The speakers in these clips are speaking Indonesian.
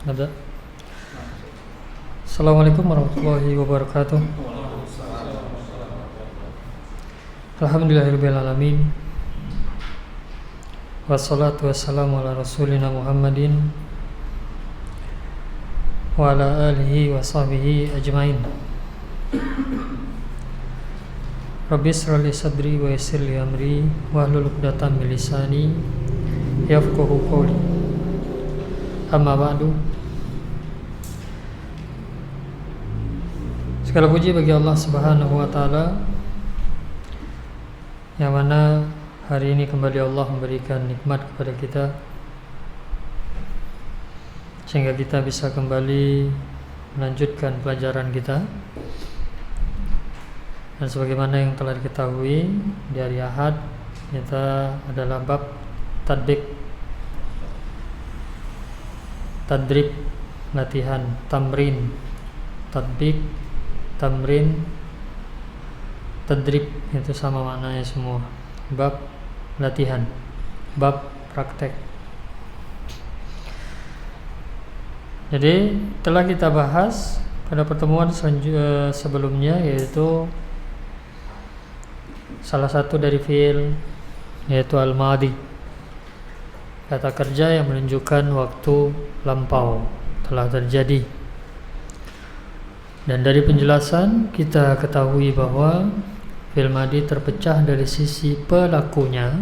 Ada. Assalamualaikum warahmatullahi wabarakatuh. Alhamdulillahirabbil alamin. Wassalatu wassalamu ala rasulina Muhammadin wa ala alihi wa sahbihi ajmain. Rabbi israh li sadri wa yassir li amri wahlul 'uqdatam min lisani yafqahu qawli. Amma ba'du. Segala puji bagi Allah Subhanahu wa taala yang mana hari ini kembali Allah memberikan nikmat kepada kita sehingga kita bisa kembali melanjutkan pelajaran kita. Dan sebagaimana yang telah diketahui di hari Ahad, kita adalah bab tadrib, latihan, tamrin, tadbik, tamrin, tadrib, itu sama maknanya semua. Bab latihan, bab praktek. Jadi telah kita bahas pada pertemuan sebelumnya, yaitu salah satu dari fi'il, yaitu al-madi, kata kerja yang menunjukkan waktu lampau telah terjadi. Dan dari penjelasan kita ketahui bahwa fi'il madi terpecah dari sisi pelakunya.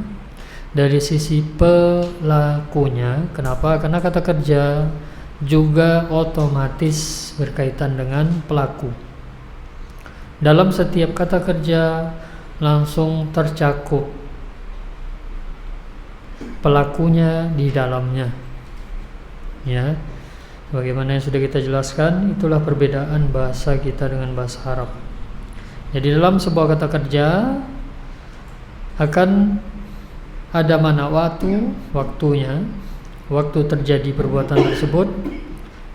Kenapa? Karena kata kerja juga otomatis berkaitan dengan pelaku. Dalam setiap kata kerja langsung tercakup pelakunya di dalamnya. Ya, bagaimana yang sudah kita jelaskan, itulah perbedaan bahasa kita dengan bahasa Arab. Jadi dalam sebuah kata kerja akan ada mana waktunya, waktu terjadi perbuatan tersebut,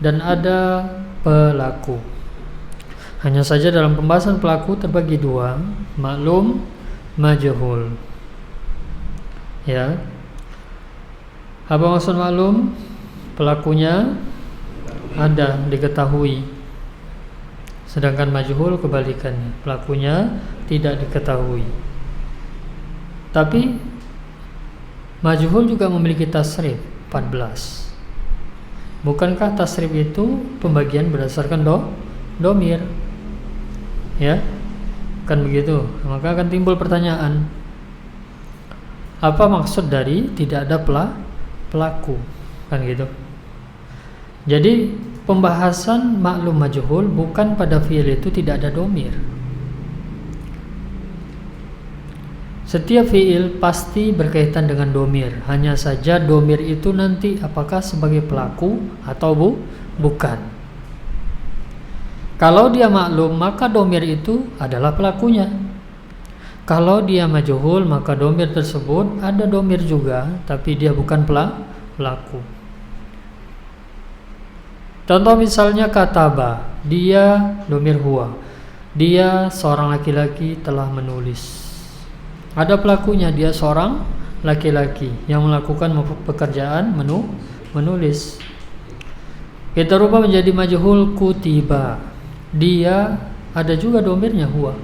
dan ada pelaku. Hanya saja dalam pembahasan pelaku terbagi dua, maklum, majhul. Ya. Apa maksud maklum? Pelakunya ada, diketahui. Sedangkan majhul kebalikannya, pelakunya tidak diketahui. Tapi majhul juga memiliki tasrif 14. Bukankah tasrif itu pembagian berdasarkan domir? Ya, kan begitu. Maka akan timbul pertanyaan, apa maksud dari tidak ada pelaku, kan gitu. Jadi pembahasan maklum majhul bukan pada fi'il itu tidak ada domir. Setiap fi'il pasti berkaitan dengan domir. Hanya saja domir itu nanti apakah sebagai pelaku atau bukan. Kalau dia maklum, maka domir itu adalah pelakunya. Kalau dia majhul, maka domir tersebut ada domir juga, tapi dia bukan pelaku. Contoh misalnya kataba, dia domir huwa. Dia seorang laki-laki telah menulis. Ada pelakunya, dia seorang laki-laki yang melakukan pekerjaan menulis. Kita rubah menjadi majhul kutiba. Dia ada juga domirnya huwa.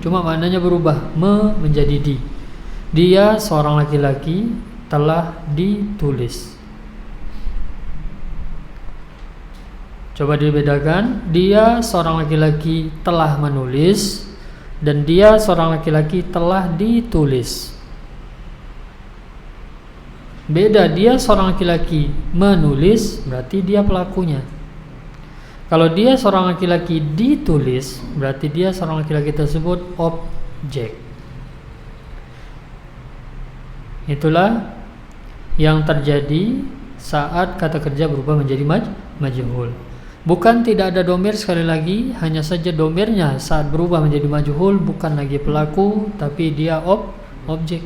Cuma maknanya berubah, menjadi di. Dia seorang laki-laki telah ditulis. Coba dibedakan, dia seorang laki-laki telah menulis dan dia seorang laki-laki telah ditulis. Beda, dia seorang laki-laki menulis berarti dia pelakunya. Kalau dia seorang laki-laki ditulis, berarti dia seorang laki-laki tersebut objek. Itulah yang terjadi saat kata kerja berubah menjadi majhul. Bukan tidak ada domir, sekali lagi, hanya saja domirnya saat berubah menjadi majhul bukan lagi pelaku, tapi dia objek.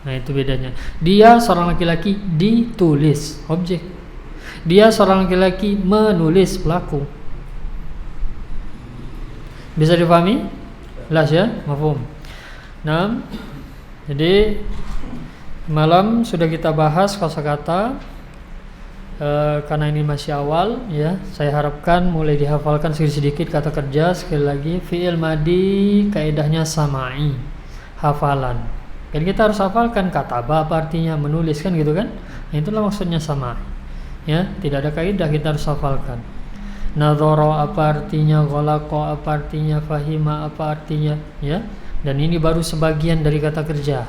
Nah, itu bedanya. Dia seorang laki-laki ditulis, objek. Dia seorang laki-laki menulis, pelaku. Bisa dipahami? Jelas ya? Mafhum. Nah, jadi malam sudah kita bahas kosakata karena ini masih awal ya, saya harapkan mulai dihafalkan sedikit-sedikit kata kerja. Sekali lagi, fi'il madi kaidahnya samai, hafalan. Jadi kita harus hafalkan kataba apa artinya, menulis kan gitu kan. Nah, itulah maksudnya samai. Ya, tidak ada kaidah, kita harus hafalkan. Nadhara apa artinya, ghalaqa apa artinya, fahima apa artinya, ya. Dan ini baru sebagian dari kata kerja.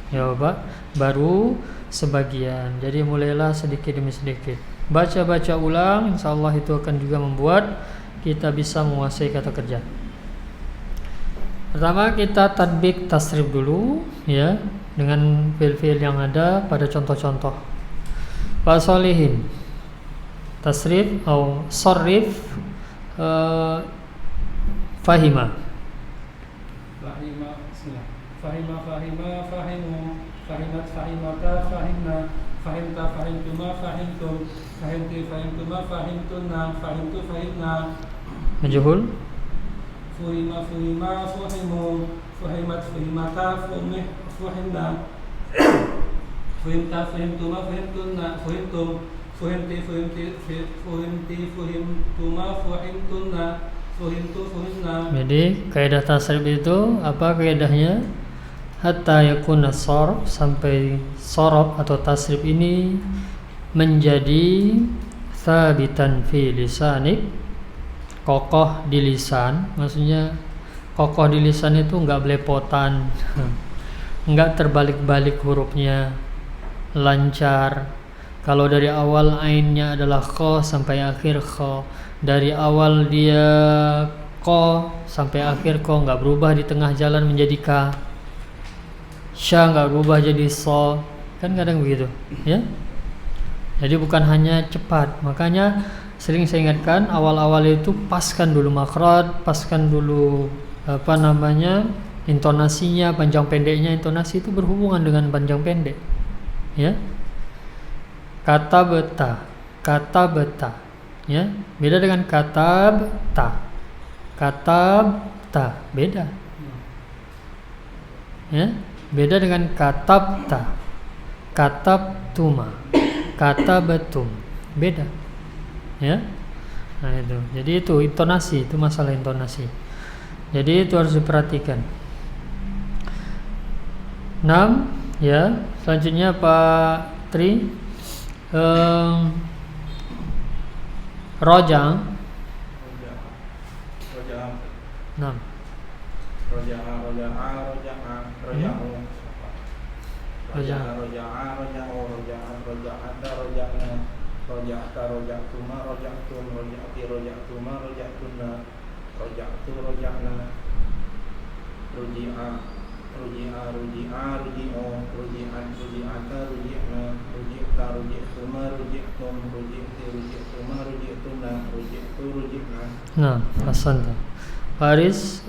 Ya, Pak, baru sebagian. Jadi mulailah sedikit demi sedikit. Baca-baca ulang, insyaallah itu akan juga membuat kita bisa menguasai kata kerja. Pertama kita tadbik tasrif dulu ya, dengan fiil-fiil yang ada pada contoh-contoh. Pak Solihin, tasrif atau sarrif fahima. Fahima, fahimu, fahimat, fahimata, fahimna, fahimta, fahimtuma, fahimtum, fahimti, fahimtuma, fahimtunna, fahimtu, fahimna. Majhul. Fuhima, fuhimu, fuhimat, fuhimata, fuhimna, fuhimta, fuhimtuma, fuhimtunna, fuhimtum, fuhimti, fuhimtuma, fuhimtunna, fuhimtu, fuhimna. Jadi kaidah tasrif itu apa kaidahnya? Hatta yakuna sorof, sampai sorof atau tasrif ini menjadi thabitan fi lisanik, kokoh di lisan. Maksudnya kokoh di lisan itu enggak belepotan, enggak terbalik-balik hurufnya, lancar. Kalau dari awal ainnya adalah kho sampai akhir kho, dari awal dia ko sampai akhir ko, enggak berubah di tengah jalan menjadi ka. Sya nggak berubah jadi so, kan kadang begitu ya. Jadi bukan hanya cepat, makanya sering saya ingatkan awal-awal itu paskan dulu makhraj, paskan dulu intonasinya, panjang pendeknya. Intonasi itu berhubungan dengan panjang pendek ya. Kata beta ya, beda dengan kata beda ya. Beda dengan katabta, katabtuma, katabatum, beda ya. Nah itu, jadi itu intonasi, itu masalah intonasi. Jadi itu harus diperhatikan. 6 ya. Selanjutnya Pak Tri, rojang 6. Nah, ahsanta. Faris,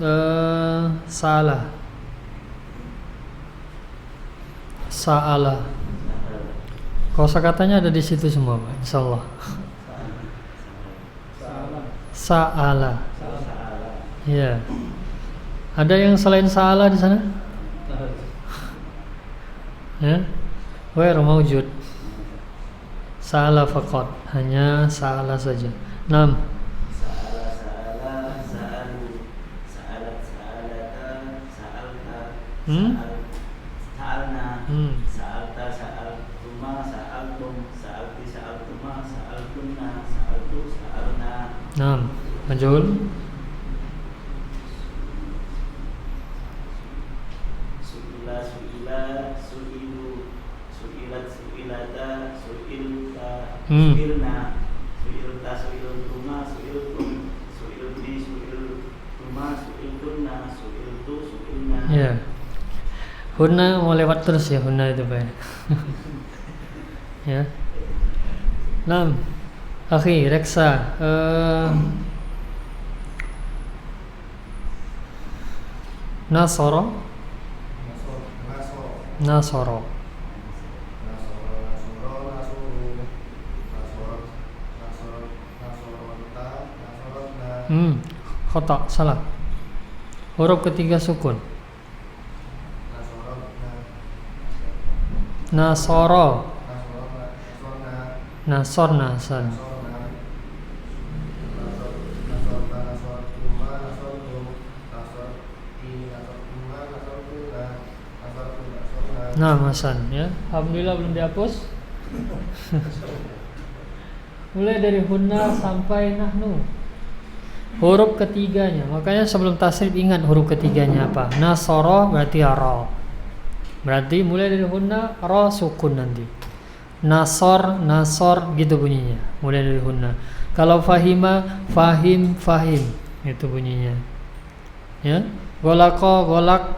salah. Kosakatanya ada di situ semua, Pak. Insyaallah. Sa'ala. Ya. Ada yang selain sa'ala di sana? Ya. Ghair maujud. Sa'ala faqat, hanya sa'ala saja. 6. Sa'alta, sa'altuma, sa'altum, sa'alti, sa'altuma, sa'altunna, sa'altu, sa'alna. Majhul. Su'ila, su'ila, su'ilu, su'ilat, su'ilata, su'ilta, su'ilna, su'ilta, su'iltuma, su'iltum, su'ilti, su'iltuma, su'iltunna, su'iltu, su'ilna. Ya. Hunna mau lewat terus ya, hunna itu Pak. Ya. 6. Akhi Reksa, Nasoro. Khata, salah. Huruf ketiga sukun. Nasoro. Nasor nasan. Nah, Hasan ya. Alhamdulillah belum dihapus. Mulai dari hunna sampai nahnu. Huruf ketiganya. Makanya sebelum tasrif ingat huruf ketiganya apa? Nasara berarti ra. Berarti mulai dari hunna ra sukun nanti. Nasor gitu bunyinya. Mulai dari hunna. Kalau fahima fahim itu bunyinya. Ya. Golako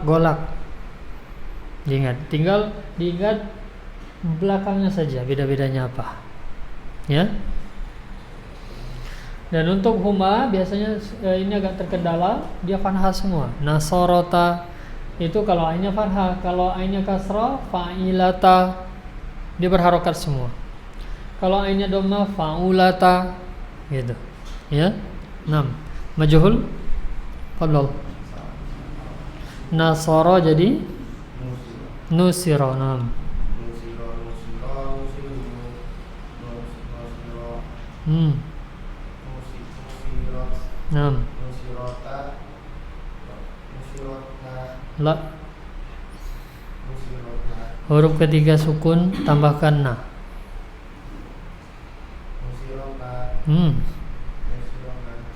golak. Tinggal diingat belakangnya saja beda-bedanya apa. Ya. Dan untuk huma biasanya ini agak terkendala, dia fathah semua. Nasorota itu kalau ainnya fathah, kalau ainnya kasrah fa'ilata dia berharokat semua. Kalau ainnya dhamma fa'ulata gitu. Ya. 6. Majhul fadhal. Nasara jadi nusira. 6. La. Huruf ketiga sukun tambahkan na.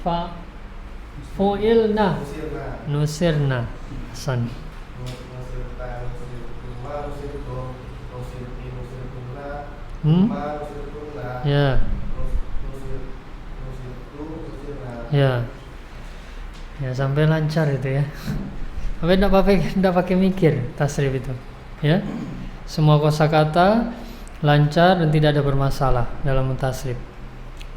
Fa fu'ilna nusirna. Hasan. Ya. Ya sampai lancar itu ya. Sampai enggak pakai mikir tasrif itu. Ya. Semua kosakata lancar dan tidak ada bermasalah dalam tasrif.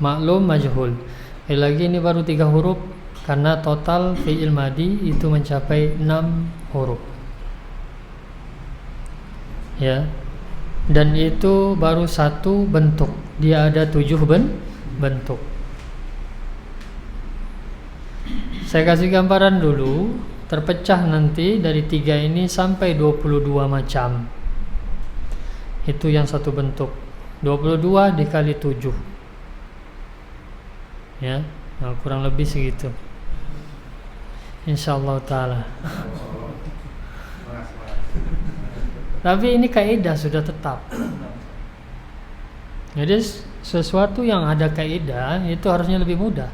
Maklum majhul. Lagi ini baru 3 huruf karena total fi'il madi itu mencapai 6 huruf. Ya. Dan itu baru 1 bentuk. Dia ada 7 bentuk. Saya kasih gambaran dulu, terpecah nanti dari 3 ini sampai 22 macam. Itu yang 1 bentuk. 22 dikali 7. Ya, nah, kurang lebih segitu. Insyaallah taala. Tapi ini kaidah sudah tetap. Jadi sesuatu yang ada kaidah itu harusnya lebih mudah.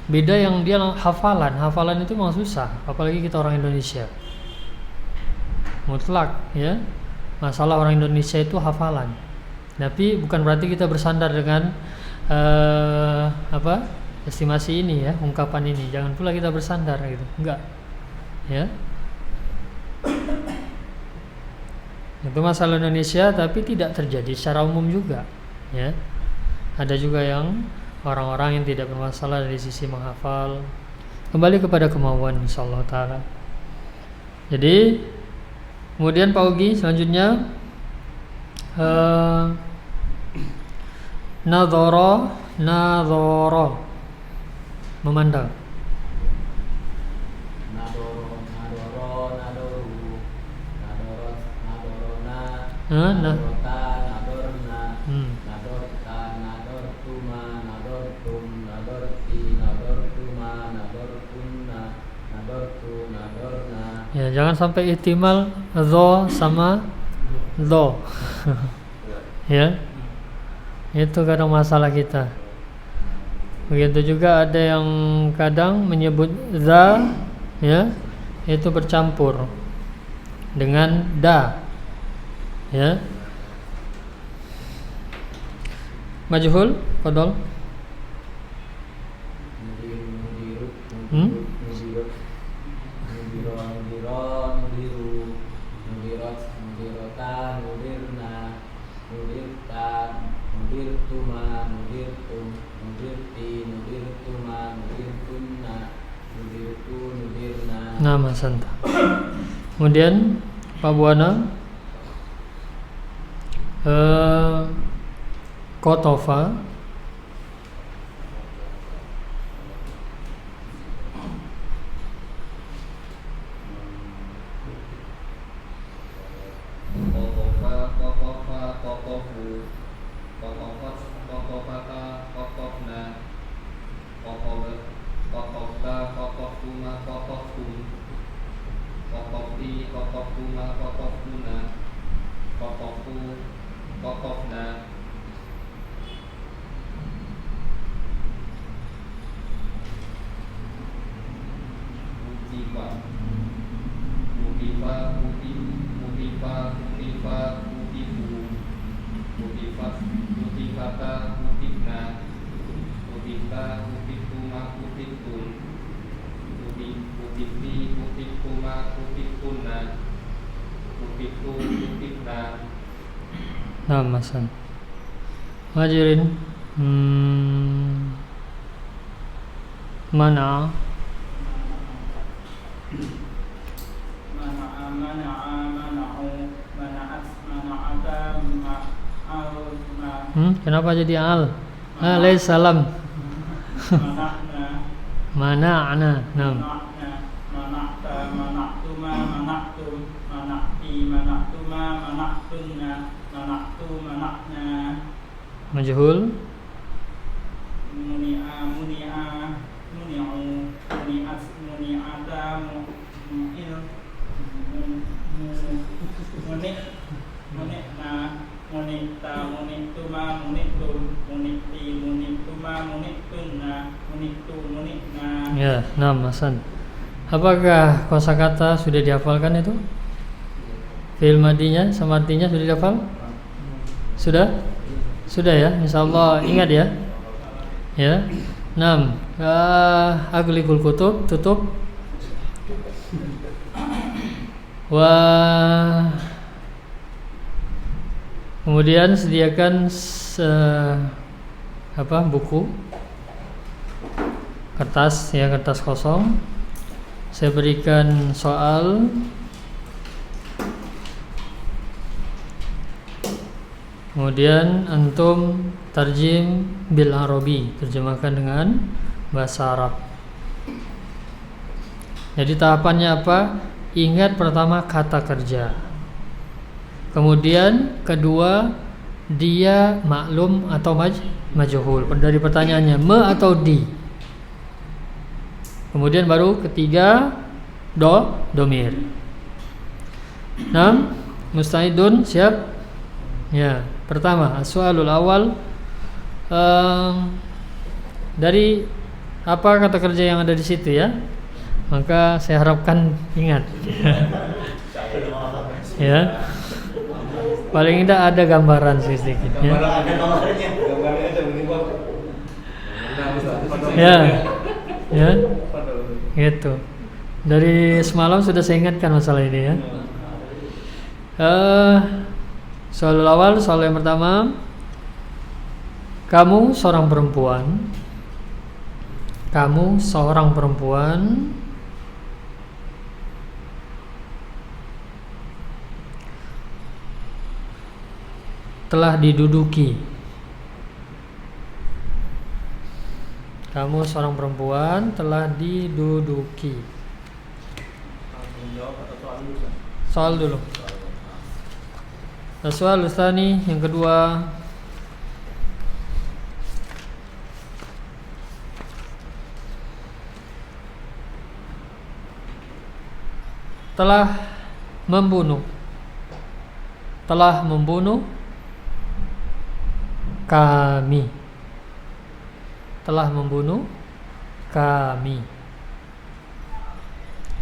Beda yang dia hafalan itu memang susah, apalagi kita orang Indonesia. Mutlak ya. Masalah orang Indonesia itu hafalan. Tapi bukan berarti kita bersandar dengan estimasi ini ya, ungkapan ini. Jangan pula kita bersandar gitu. Enggak. Ya. Itu masalah Indonesia tapi tidak terjadi secara umum juga, ya. Ada juga yang orang-orang yang tidak bermasalah dari sisi menghafal. Kembali kepada kemauan insyaallah taala. Jadi kemudian Pak Ugi selanjutnya nadhara memandang. Ya, jangan sampai ihtimal dho sama dho. Ya. Itu kadang masalah kita. Begitu juga ada yang kadang menyebut za ya, itu bercampur dengan da. Ya. Majhul, fadhal. Nama santa. Kemudian Pak Buana Kotofa waqafna mutifa mutifa mutifa mutifa mutifu mutifat mutifata mutifna mutifta mutifuma mutifun mutifi mutifuma mutifunna mutifu mutifna. Nah, Masan. Hadirin, mana Mana'a mana'u mana'at mana'ata ma'al kenapa jadi al? Salam. mana'na Mana'na. Nah. mana'na mana'ta mana'tuma mana'tum mana'ti mana'tuma mana'tunna mana'tu mana'na Majhul. muni'a muni'a muni'u muni'at muni'ata mu'il munik munikna munikta muniktuma muniktum munikti muniktuma muniktunna muniktu munikna. Ya, nah, Masan. Apakah kosakata sudah dihafalkan itu? Fi'il madinya sama artinya sudah dihafal? Sudah? Sudah ya, insyaallah ingat ya. Ya. 6. Aglikul kutub, tutup. Kemudian sediakan buku, kertas ya, kertas kosong. Saya berikan soal. Kemudian antum tarjim bil Arabi, terjemahkan dengan bahasa Arab. Jadi tahapannya apa? Ingat pertama kata kerja. Kemudian kedua, dia maklum atau majhul. Dari pertanyaannya me atau di. Kemudian baru ketiga domir. 6. Musta'idun, siap? Ya. Pertama, as-su'alul awal, dari apa kata kerja yang ada di situ ya? Maka saya harapkan ingat. Ya. Paling tidak ada gambaran sedikit ya. Ya. Ya. Gitu. Dari semalam sudah saya ingatkan masalah ini ya. Soal awal, soal yang pertama, kamu seorang perempuan. Kamu seorang perempuan telah diduduki. Kamu seorang perempuan telah diduduki. Soal dulu. Soal tsani yang kedua, telah membunuh kami. Telah membunuh kami.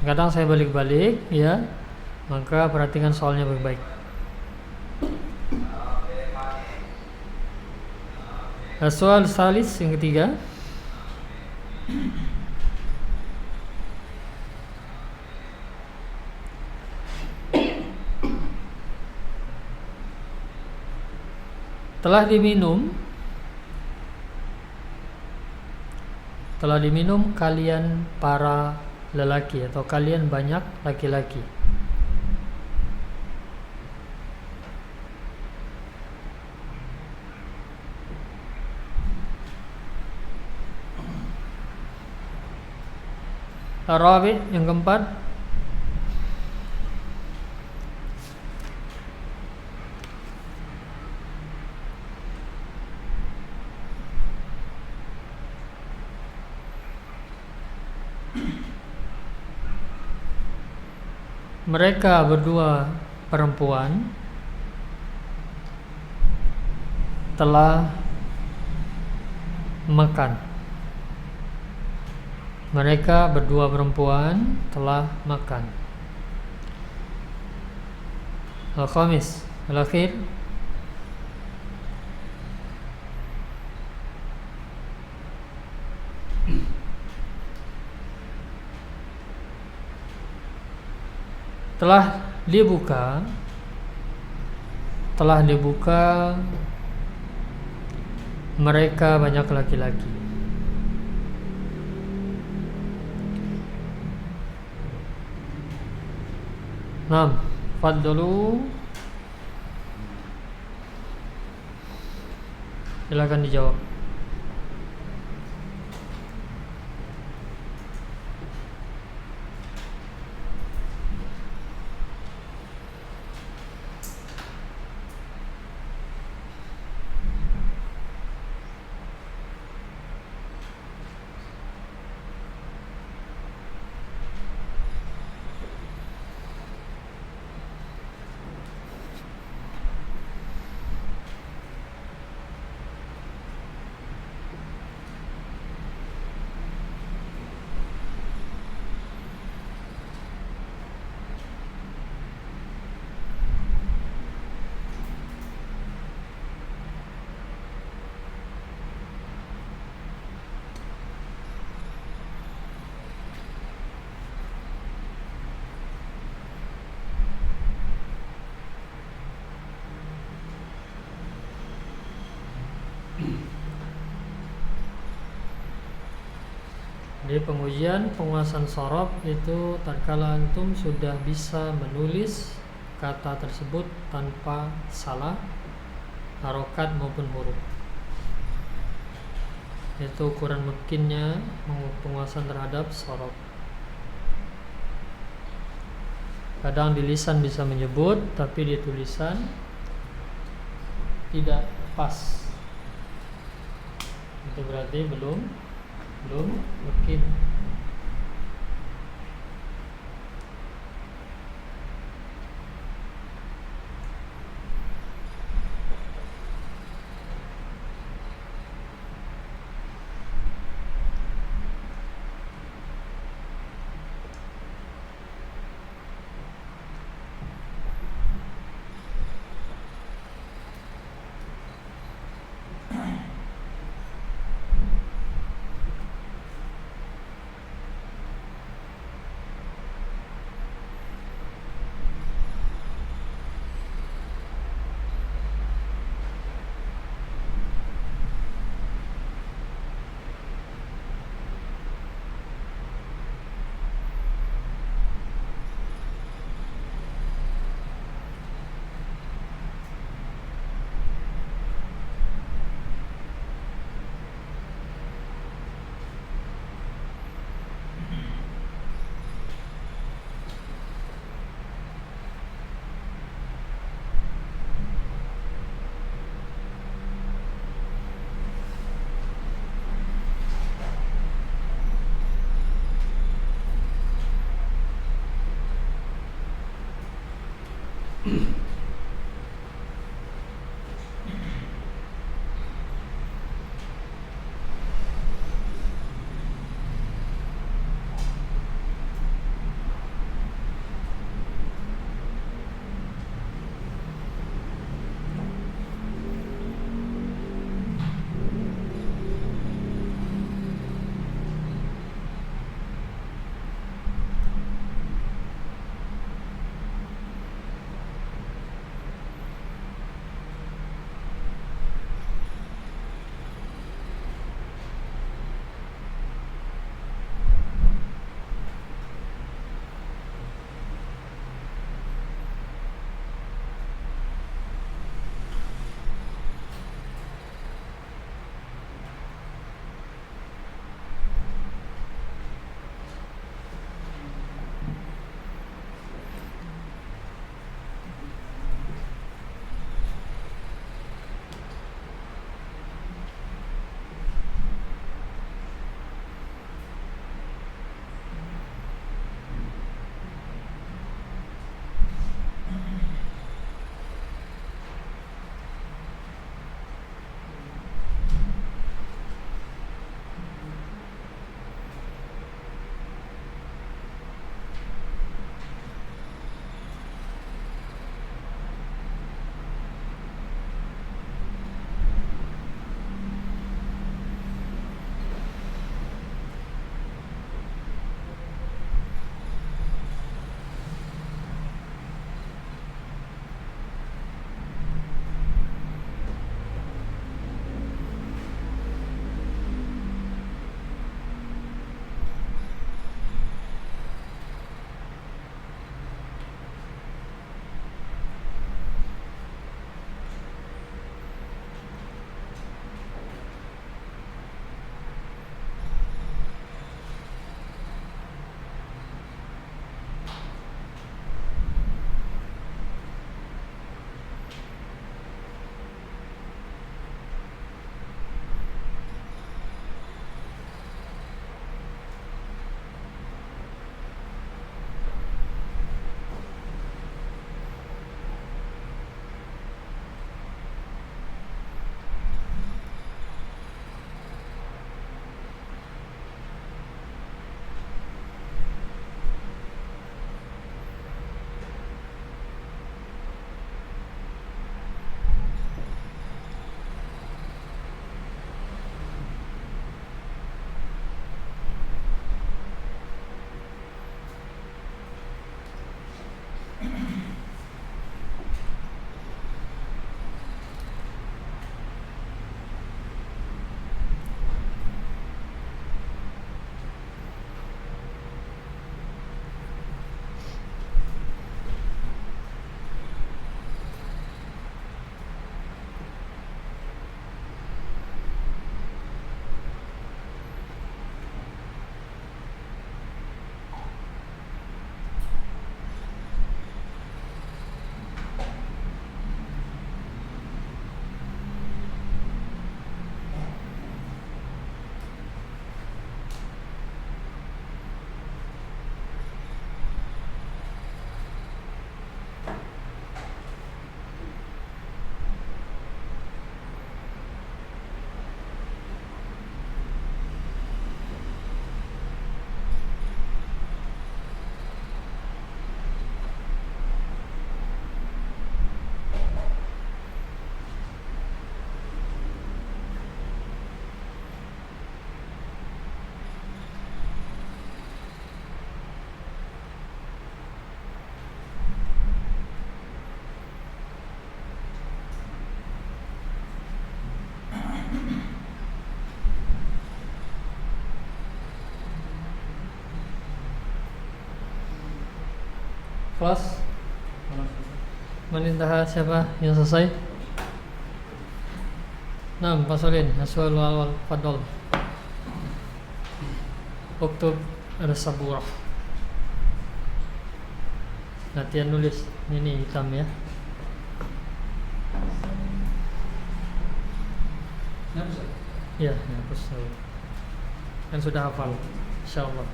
Kadang saya balik-balik ya, maka perhatikan soalnya baik-baik. Soal salis yang ketiga, telah diminum kalian para lelaki atau kalian banyak laki-laki. Rabi yang keempat, mereka berdua perempuan telah makan. Mereka berdua perempuan telah makan. Al-khamis, al-akhir. Telah dibuka mereka banyak laki-laki. Naam, fadlu. Silakan dijawab. Di pengujian penguasaan sorof itu tatkala antum sudah bisa menulis kata tersebut tanpa salah harokat maupun huruf. Itu ukuran mungkinnya penguasaan terhadap sorof. Kadang di lisan bisa menyebut, tapi di tulisan tidak pas. Itu berarti belum mungkin. Kelas Manintah siapa yang selesai? Nah, Pasolin, Aswal awal Fadol. Uktub Ar-Saburah. Latihan nulis. Ini hitam ya. Ya, hapus dulu. Kan sudah hafal, insyaallah.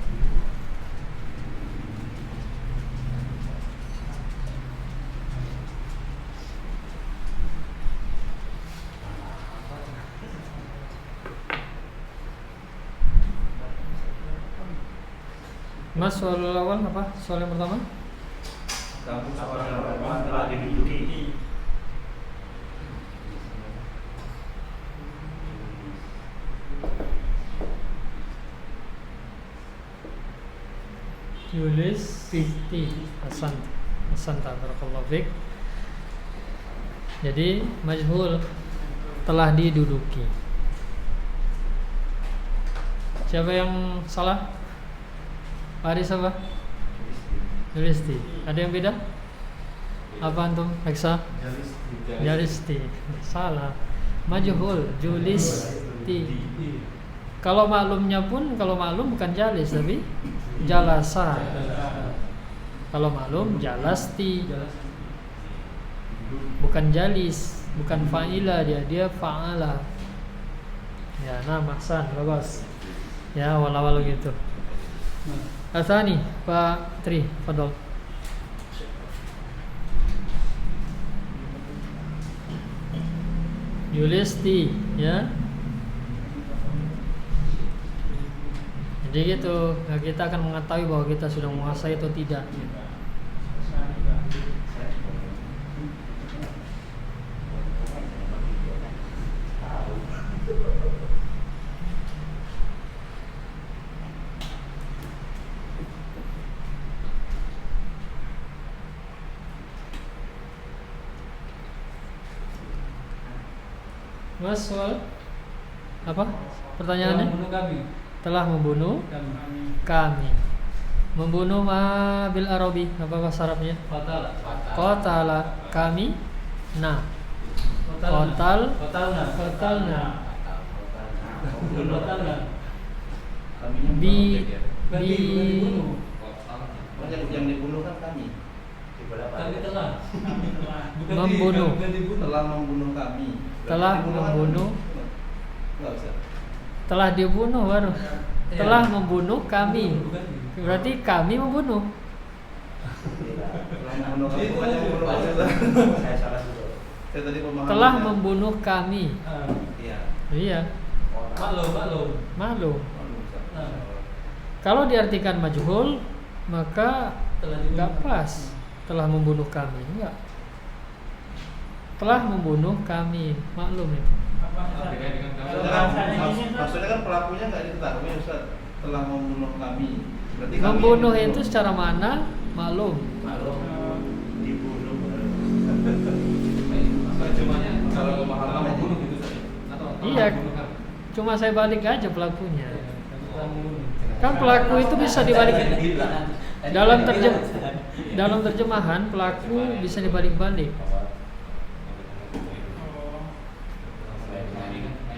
Mas, soal awal apa? Soal yang pertama? Kamu seorang telah diduduki. Yulis Hasan barakallahu fiik. Jadi majhul telah diduduki. Siapa yang salah? Haris apa? Julisti. Ada yang beda? Apa antum? Heksa? Jalisti. Salah. Majhul Julisti. Kalau maklum bukan jalis tapi jalasa. Kalau maklum jalasti. Bukan jalis, bukan fa'ila dia fa'ala. Ya, nah Mahsan, bagus. Ya, awal-awal gitu. Athani, Pak Tri, fadol. Yulisti, ya. Jadi gitu, kita akan mengetahui bahwa kita sudah menguasai atau tidak. Mas, soal apa? Pertanyaannya? Telah membunuh kami. Membunuh ma bil arabi, apa bahasa Arabnya? Qatala kami. Nah. Qatalna. Yang dibunuh kan kami. Membunuh. Telah membunuh kami. Telah dibunuh baru. Telah membunuh kami. Berarti kami membunuh. Telah membunuh kami. Iya. Maklum. Kalau diartikan majhul maka enggak pas. Telah membunuh kami, enggak. Telah membunuh kami, maklum itu. Maksudnya kan pelakunya nggak diketahui, Ustaz. Telah membunuh kami. Berarti membunuh itu secara mana? Maklum. Dibunuh. Kalau pemahaman membunuh gitu atau Iya. Cuma saya balik aja pelakunya. Kan pelaku itu bisa dibalik. Dalam terjemahan pelaku bisa dibalik-balik.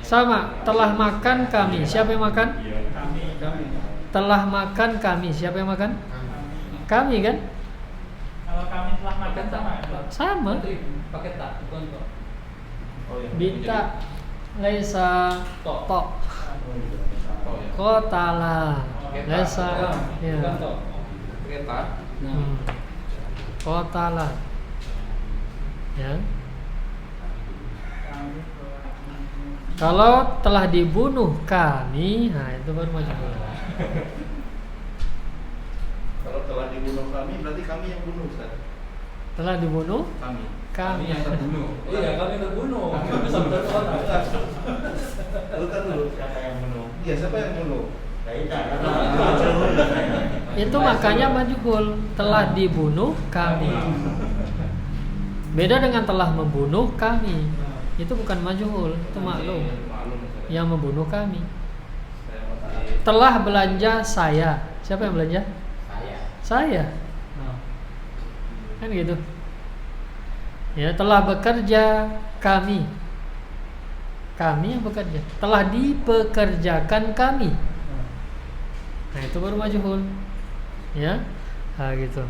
Sama, telah makan kami. Siapa yang makan? Telah makan kami. Siapa yang makan? Kami kan? Kalau kami telah makan Sama. Pakai tak, bukan kok. Bita laisa to. Qatala. Laisa ya. Bukan kok. pakai tak. Qatala. Ya. Kalau telah dibunuh kami, nah itu baru majhul. Kalau telah dibunuh kami, berarti kami yang bunuh, Ustaz. Telah dibunuh Kami yang terbunuh. Iya, kami terbunuh. Kami sampai orang. Bukan dulu. Siapa yang bunuh? Iya, siapa yang bunuh? Itu makanya majhul, telah dibunuh kami. Beda dengan telah membunuh kami. Itu bukan majhul, itu maklum. Yang membunuh kami. Telah belanja saya. Siapa yang belanja? Saya. Kan gitu. Ya, telah bekerja kami. Kami yang bekerja. Telah dipekerjakan kami. Nah, itu baru majhul. Ya. Nah, gitu.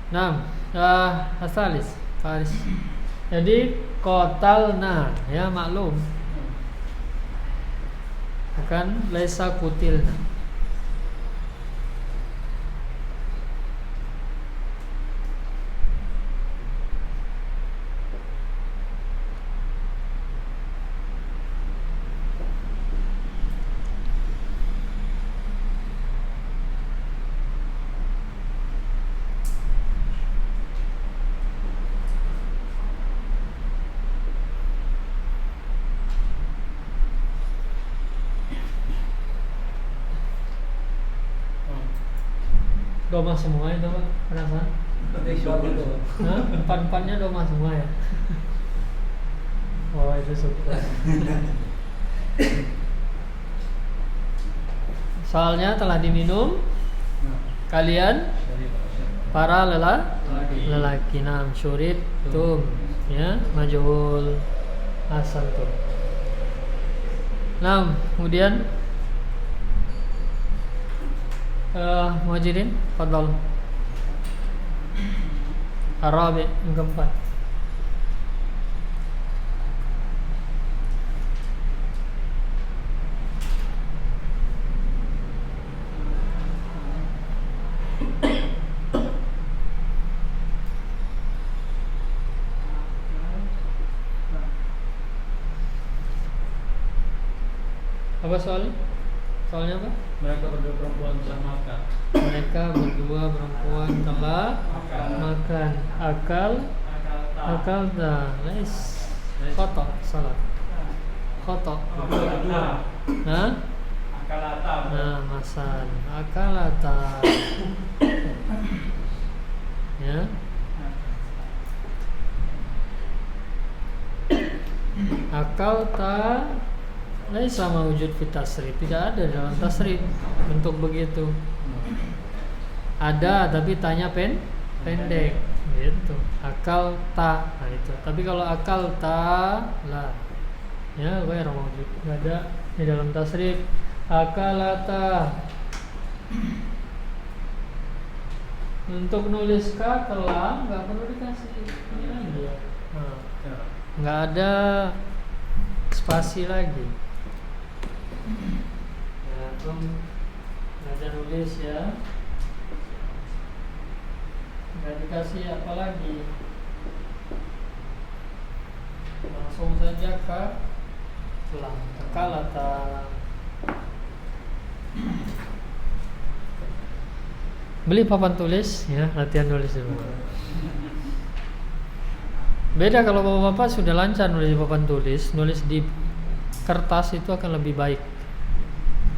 Nah, asalis, Faris. Jadi qatalna, ya maklum. Bukan laisa kutilna. Doma semua itu Pak, perasaan? Hah? Empat-empatnya doma semua ya? Oh itu super. Soalnya telah diminum kalian para lelaki. Nam syurit tum, ya majhul asal tuh. Nah kemudian Muhajirin, fadal. Arabi yang keempat. Apa soalnya? Soalnya apa? Mereka berdua perempuan telah makan. Mereka berdua perempuan telah makan. Akal dah. Khoto salah. Khoto. Hah? Akalata. Nah, masan. Akalata. Ya. Akal ta laisa mawujud fi tasrif, tidak ada dalam tasrif bentuk begitu. Ada tapi tanya pendek gitu. Akal ta, nah itu. Tapi kalau akal ta lah, ya ghair mawujud, tidak ada di dalam tasrif. Akalata. Untuk nulis ka telah nggak perlu dikasih ini lagi ya. Nah, nggak ada spasi lagi. Ya, belajar nulis ya. Nggak dikasih apa lagi. Langsung saja ke telah. Kalata. Beli papan tulis ya, latihan nulis dulu. Beda kalau bapak-bapak sudah lancar nulis di papan tulis, nulis di kertas itu akan lebih baik.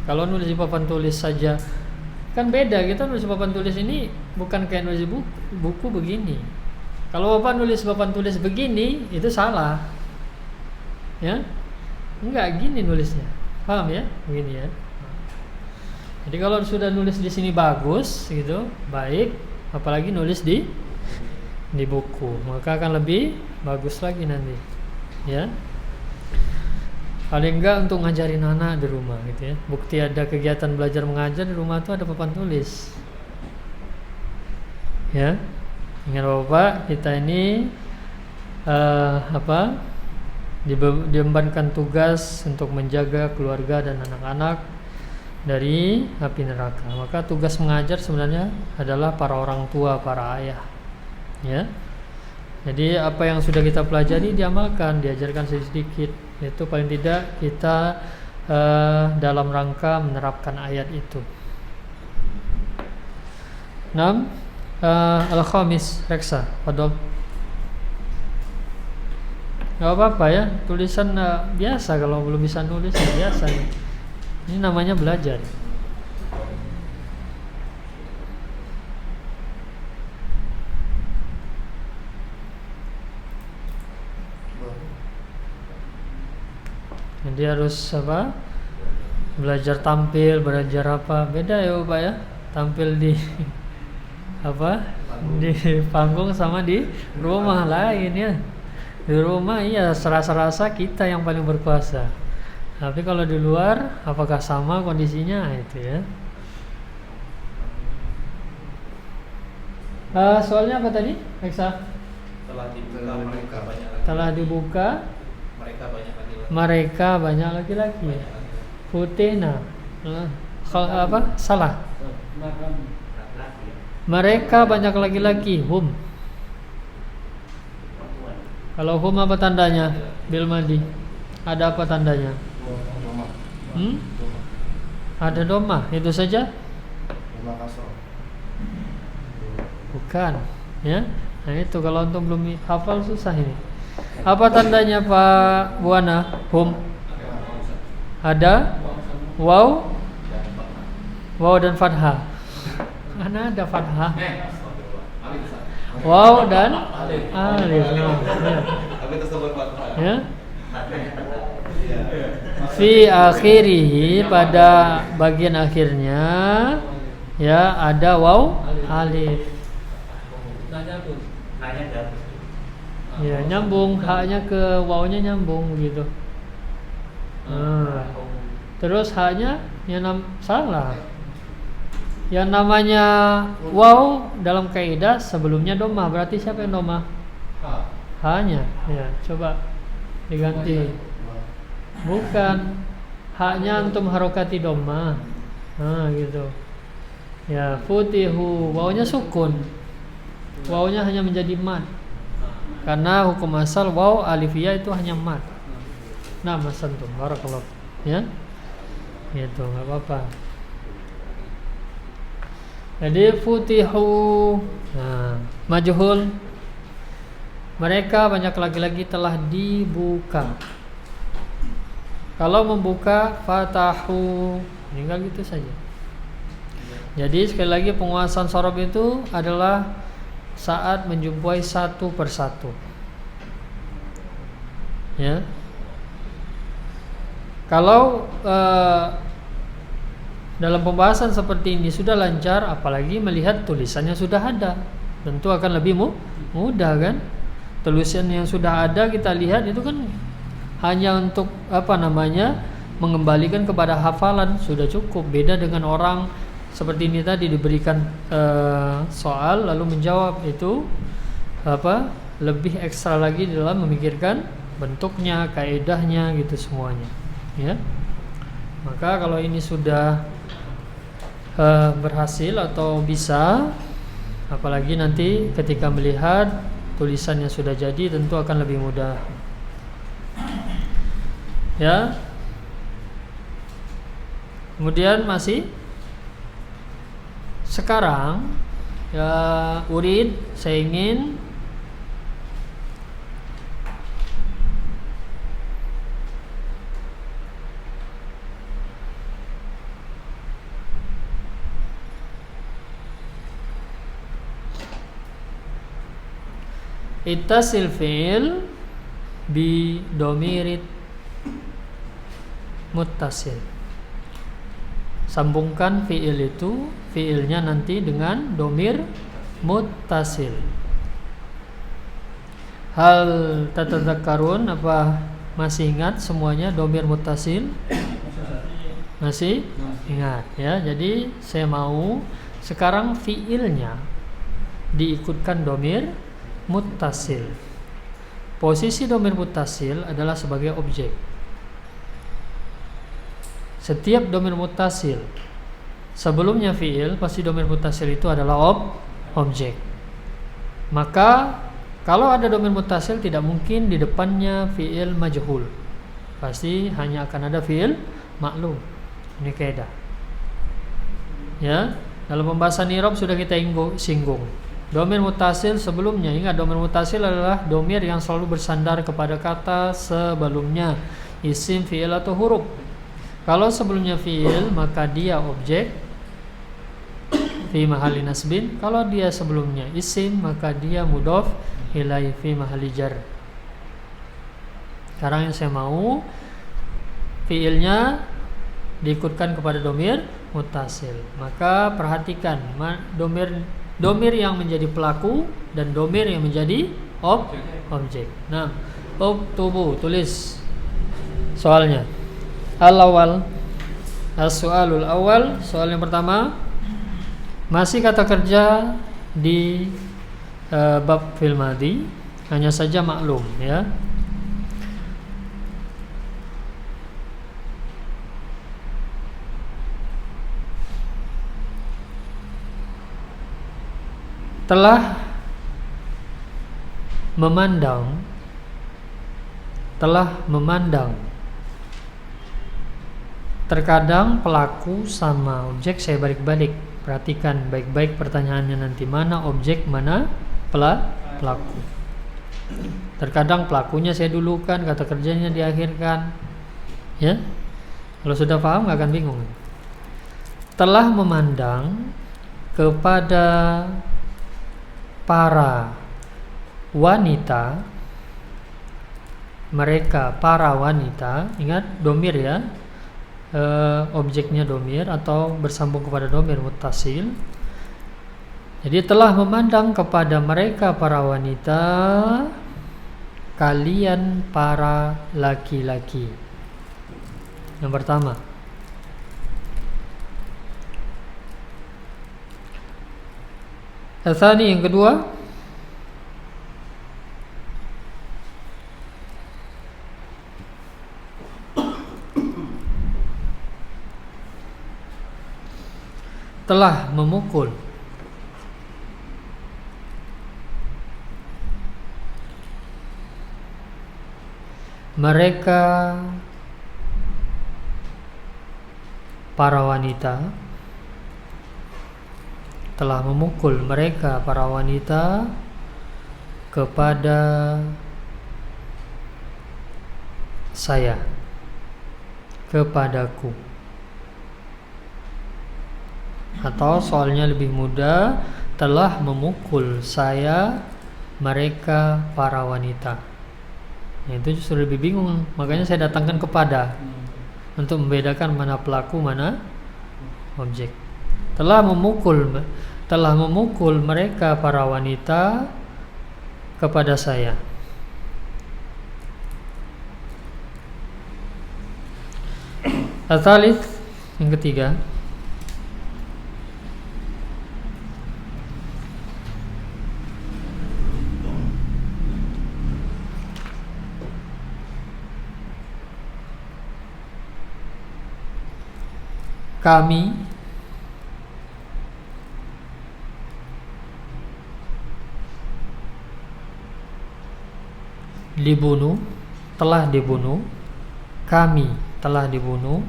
Kalau nulis di papan tulis saja kan beda, kita nulis di papan tulis ini bukan kayak nulis buku begini. Kalau bapak nulis papan tulis begini itu salah. Ya? Enggak gini nulisnya. Paham ya? Begini ya. Jadi kalau sudah nulis di sini bagus gitu, baik, apalagi nulis di buku, maka akan lebih bagus lagi nanti. Ya. Paling enggak untuk ngajarin anak di rumah gitu ya. Bukti ada kegiatan belajar mengajar di rumah itu ada papan tulis. Ya. Ingat Bapak, kita ini diembankan tugas untuk menjaga keluarga dan anak-anak dari api neraka. Maka tugas mengajar sebenarnya adalah para orang tua, para ayah. Ya. Jadi apa yang sudah kita pelajari diamalkan, diajarkan sedikit. Itu paling tidak kita dalam rangka menerapkan ayat itu. 6. Al-Khamis, Reksa, Fadol. Gak apa-apa ya, tulisan biasa. Kalau belum bisa nulis ya biasa nih. Ini namanya belajar. Jadi harus belajar tampil, belajar apa, beda ya Pak ya, tampil di apa, di panggung sama di rumah lain ya. Di rumah iya serasa-rasa kita yang paling berkuasa, tapi kalau di luar apakah sama kondisinya itu ya. Soalnya apa tadi, Reksa? Telah dibuka mereka banyak lagi. Telah dibuka Mereka banyak lagi. mereka banyak laki-laki. Futena. Apa? Salah. Mereka banyak laki-laki. Hum. Kalau hum apa tandanya? Bil madi. Ada apa tandanya? Ada doma. Itu saja? Bukan. Ya. Nah itu kalau antum belum hafal susah ini. Apa tandanya Pak Buana? Hum. Ada waw, waw dan fathah. Mana ada fathah? Waw dan alif. Tapi tersebut Ya. Fi akhirih, pada bagian akhirnya ya ada waw alif. Ya nyambung, haknya ke wawnya nyambung gitu. Terus haknya yang salah. Yang namanya waw dalam kaidah sebelumnya domah, berarti siapa yang domah? Haknya. Ya, coba diganti. Bukan. Haknya antum harokati domah. Gitu. Ya, futihu, wawnya sukun. Wawnya hanya menjadi mad. Karena hukum asal waw alifiyah itu hanya mad. Nah, Mas antum, barakallahu. Ya. Gitu, enggak apa-apa. Jadi futihu. Nah, majhul. Mereka banyak laki-laki telah dibuka. Kalau membuka fatahu, tinggal gitu saja. Jadi sekali lagi penguasaan sorob itu adalah saat menjumpai satu persatu. Ya. Kalau dalam pembahasan seperti ini sudah lancar, apalagi melihat tulisannya sudah ada, tentu akan lebih mudah kan. Tulisan yang sudah ada kita lihat itu kan hanya untuk mengembalikan kepada hafalan sudah cukup. Beda dengan orang seperti ini tadi diberikan soal lalu menjawab, itu lebih ekstra lagi dalam memikirkan bentuknya, kaidahnya gitu semuanya. Ya, maka kalau ini sudah berhasil atau bisa, apalagi nanti ketika melihat tulisannya sudah jadi, tentu akan lebih mudah. Ya, kemudian masih sekarang ya, urid, saya ingin ittasil fi'il bi domirit muttasil. Sambungkan fi'il itu, fi'ilnya nanti dengan domir muttasil. Hal tatadzakkarun, apa masih ingat semuanya domir muttasil? Masih ingat ya. Jadi saya mau sekarang fi'ilnya diikutkan domir muttasil. Posisi domir muttasil adalah sebagai objek. Setiap domir muttasil sebelumnya fi'il, pasti domir muttasil itu adalah objek. Maka kalau ada domir muttasil tidak mungkin di depannya fi'il majhul. Pasti hanya akan ada fi'il maklum. Ini kaidah. Ya, dalam pembahasan i'rab sudah kita singgung. Domir muttasil sebelumnya, ingat domir muttasil adalah domir yang selalu bersandar kepada kata sebelumnya, isim, fi'il atau huruf. Kalau sebelumnya fi'il maka dia objek fi mahalli nasbin. Kalau dia sebelumnya isim maka dia mudhof ilaihi fi mahalli jar. Sekarang yang saya mau fi'ilnya diikutkan kepada domir muttasil. Maka perhatikan domir yang menjadi pelaku dan domir yang menjadi objek. Nah, uktubu, tulis soalnya. Al-awwal, as-soalul awal, soal yang pertama, masih kata kerja di bab fil madhi, hanya saja maklum ya. Telah memandang. Terkadang pelaku sama objek saya balik-balik. Perhatikan baik-baik pertanyaannya nanti, mana objek, mana pelaku. Terkadang pelakunya saya dulukan, kata kerjanya diakhirkan. Ya. Kalau sudah paham nggak akan bingung. Telah memandang kepada para wanita, mereka para wanita, ingat domir ya, objeknya domir atau bersambung kepada domir muttasil. Jadi telah memandang kepada mereka para wanita, kalian para laki-laki. Yang pertama. Asani, yang kedua. Telah memukul mereka para wanita, telah memukul mereka para wanita kepada saya, kepadaku. Atau soalnya lebih mudah, telah memukul saya mereka para wanita. Nah, itu justru lebih bingung, makanya saya datangkan kepada untuk membedakan mana pelaku, mana objek. Telah memukul mereka para wanita kepada saya. Al-thalith, yang ketiga. Kami dibunuh, telah dibunuh. Kami telah dibunuh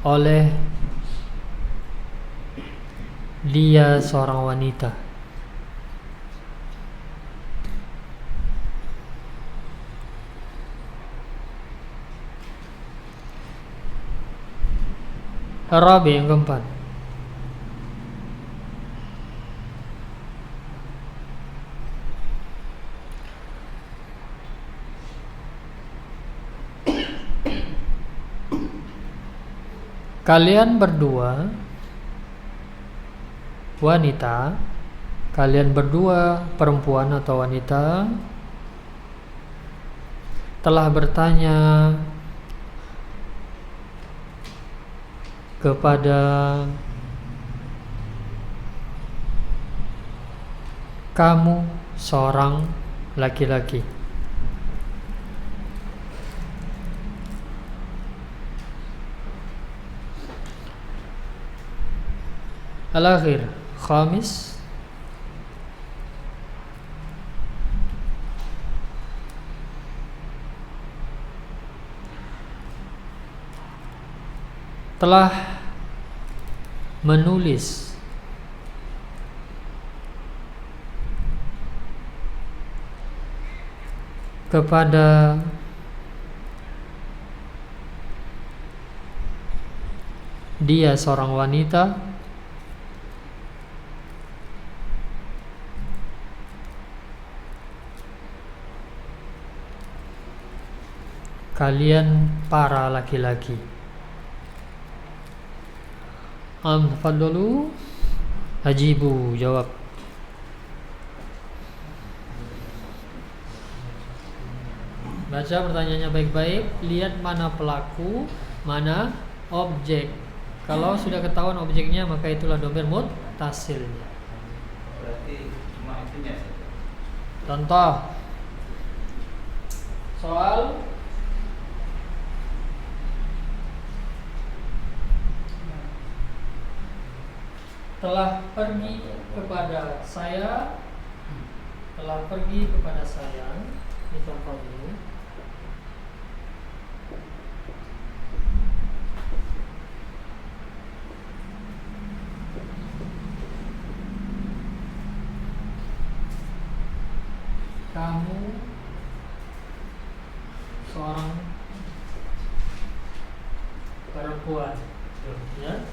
oleh dia seorang wanita. Rabi, yang keempat. Kalian berdua wanita, kalian berdua perempuan atau wanita, telah bertanya kepada kamu seorang laki-laki. Al-akhir, khamis. Telah menulis kepada dia seorang wanita kalian para laki-laki. Tafadhalu, ajibu, jawab. Baca pertanyaannya baik-baik, lihat mana pelaku, mana objek. Kalau sudah ketahuan objeknya, maka itulah dhamir muttasilnya. Berarti cuma itunya saja. Contoh soal telah pergi kepada saya, ini contoh dulu. Kamu seorang perempuan, ya.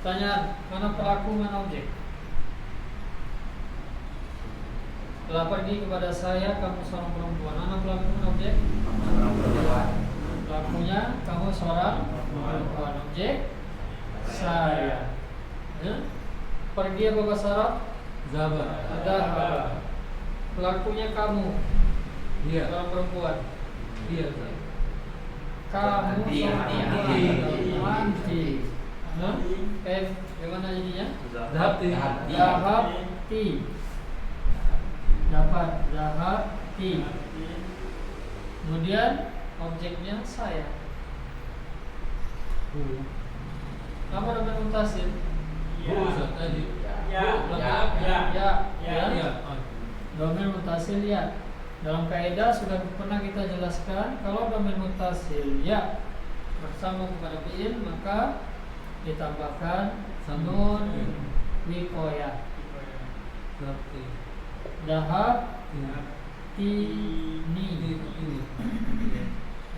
Pertanyaan, mana pelaku, mana objek? Telah pergi kepada saya, kamu seorang perempuan. Mana pelaku, mana objek? Pelakunya, kamu seorang perempuan. Objek, saya. Ya? Pergi apa bahasa Arab? Zahaba. Pelakunya kamu, seorang perempuan. Kamu seorang anti. Bagaimana jadinya? Zahabti. Dapat zahabti. Kemudian objeknya saya. Apa namanya mutasil? Ya. Dhamir mutasil ya. Dalam kaidah sudah pernah kita jelaskan, kalau dhamir mutasil ya bersama kepada fi'il, maka ditambahkan nun wiqayah. Dahab ini.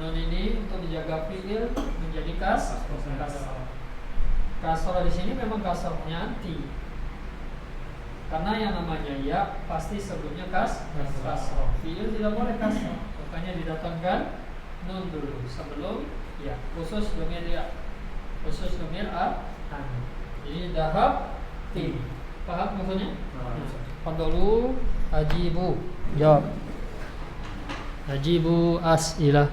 Nun ini untuk dijaga fi'il menjadi kasrah di sini memang kasrahnya anti. Karena yang namanya ya pasti sebelumnya kasrah. Fi'il tidak boleh kasrah. Makanya didatangkan nun dulu sebelum ya. Khusus dhamir ya. Khusus dhamir an. Jadi dahab ti. Paham maksudnya? Fadlu ajibu. Jawab. Ajibu as'ilah.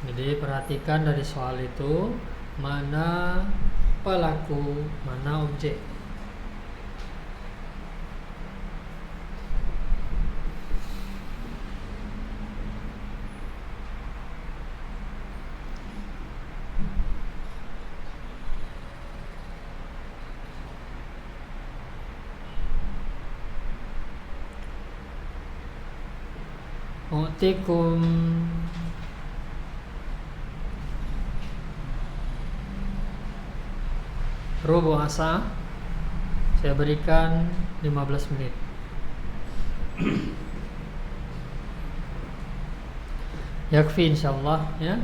Jadi perhatikan dari soal itu, mana pelaku, mana objek. Utikum rubu asa, saya berikan 15 menit. Yakfi insyaallah ya.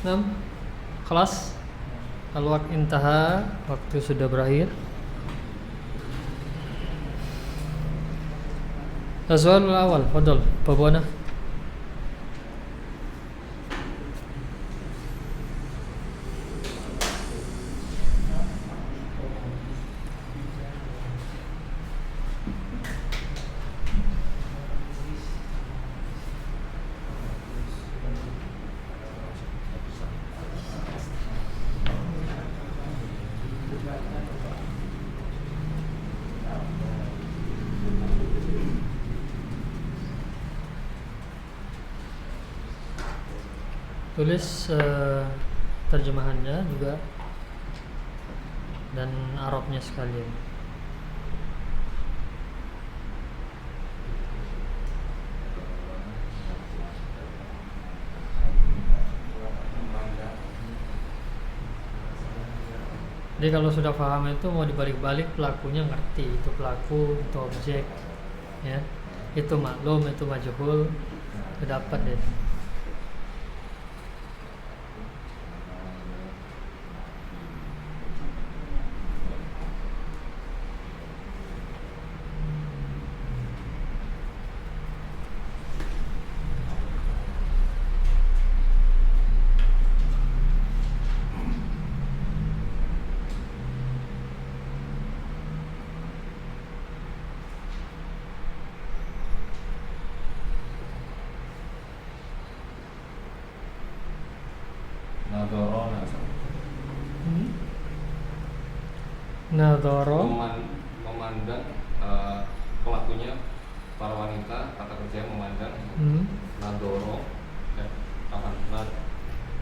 Nah, kelas al-waqt intaha, waktu sudah berakhir. Soal awal, fadal, Babuana. Tulis terjemahannya juga dan Arabnya sekalian. Jadi kalau sudah paham itu mau dibalik-balik pelakunya ngerti itu pelaku, itu objek, ya, itu maklum, itu majhul, dapat deh. Nadhara memandang pelakunya para wanita, kata kerja memandang nadhara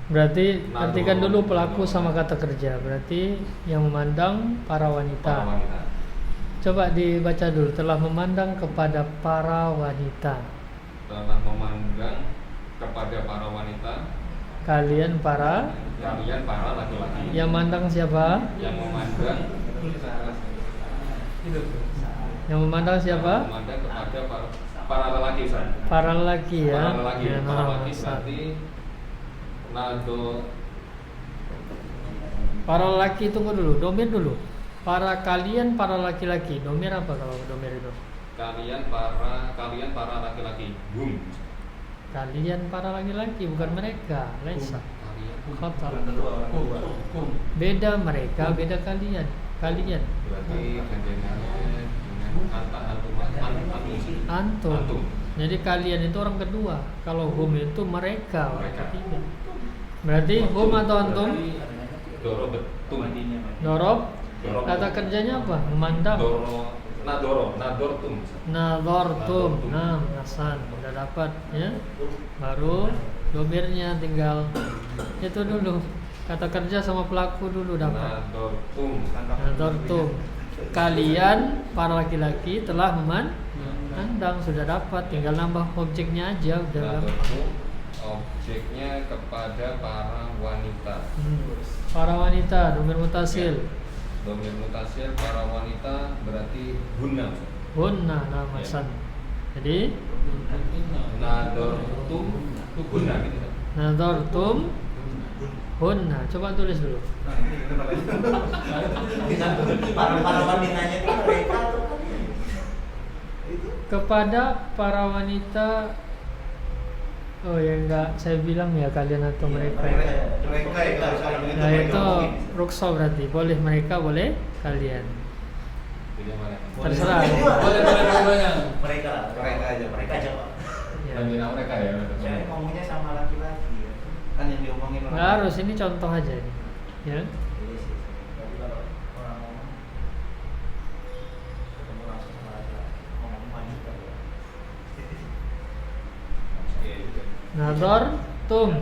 berarti artikan dulu pelaku sama kata kerja, berarti yang memandang para wanita. Coba dibaca dulu, telah memandang kepada para wanita. Telah memandang kepada para wanita. Kalian para laki-laki. Yang mandang siapa? Yang memandang. Yang memandang siapa? Memandang kepada para lelaki, Ustaz. Para lelaki ya. Para lelaki, Ya, para lelaki berarti para lelaki, tunggu dulu, domir dulu. Para kalian para laki-laki, domir apa kalau domir itu? kalian para laki-laki. Hum. Kalian para laki-laki, bukan mereka. Laisa. Kalian. Khata. Hukum. Beda mereka, beda kalian. Kalian. Berarti gandengannya dengan Antum. Antum. Jadi kalian itu orang kedua. Kalau hum itu mereka, orang Mereka. ketiga. Berarti hum atau antum? Dorobetum. Dorob. Kata kerjanya apa? Memandang. Nadortum. Nadortum. Nah, Hasan udah dapat ya. Baru domirnya tinggal itu dulu. Kata kerja sama pelaku dulu dapat. Nadortum. Kalian para laki-laki telah memandang, sudah dapat, tinggal nambah objeknya aja udah. Nadortum objeknya kepada para wanita. Para wanita, domir mutasil. Domir mutasil para wanita berarti hunna. Hunna namasan. Jadi Nadortum hunna gitu kan. nadortum hunna. Coba tulis dulu. Nah, ini kita balik. Para wanitanya itu mereka atau kalian? Itu Kepada para wanita. Oh ya enggak, saya bilang ya kalian atau mereka. Mereka ya kalau soal begitu Nah mereka itu ngomongin. rukso berarti. Boleh mereka, boleh kalian. Jadi mana? Terserah. mereka Mereka aja. Pak. Ya. Bina mereka ya. Saya ngomongnya sama laki-laki ya. Kan yang diomongin orang. Nggak harus, ini contoh aja ini. Ya. Iya sih. Tapi kalau orang ngomong ketemu langsung sama laki-laki, ngomong wanita ya. Nador tum.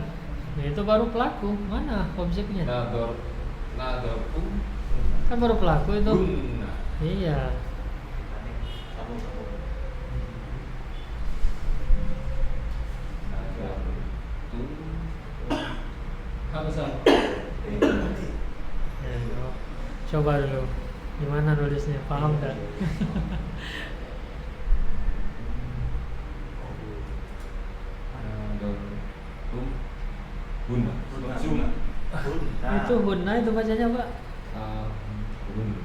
Nah, itu baru pelaku. Mana objeknya? Nadortum Kan baru pelaku itu. hunna. Iya. Sambung. Nadortum Apa salah? Ya, coba dulu. Gimana nulisnya? Paham nggak? Nadortum hunna. Hunna. Itu hunna itu bacanya Pak. Hunna.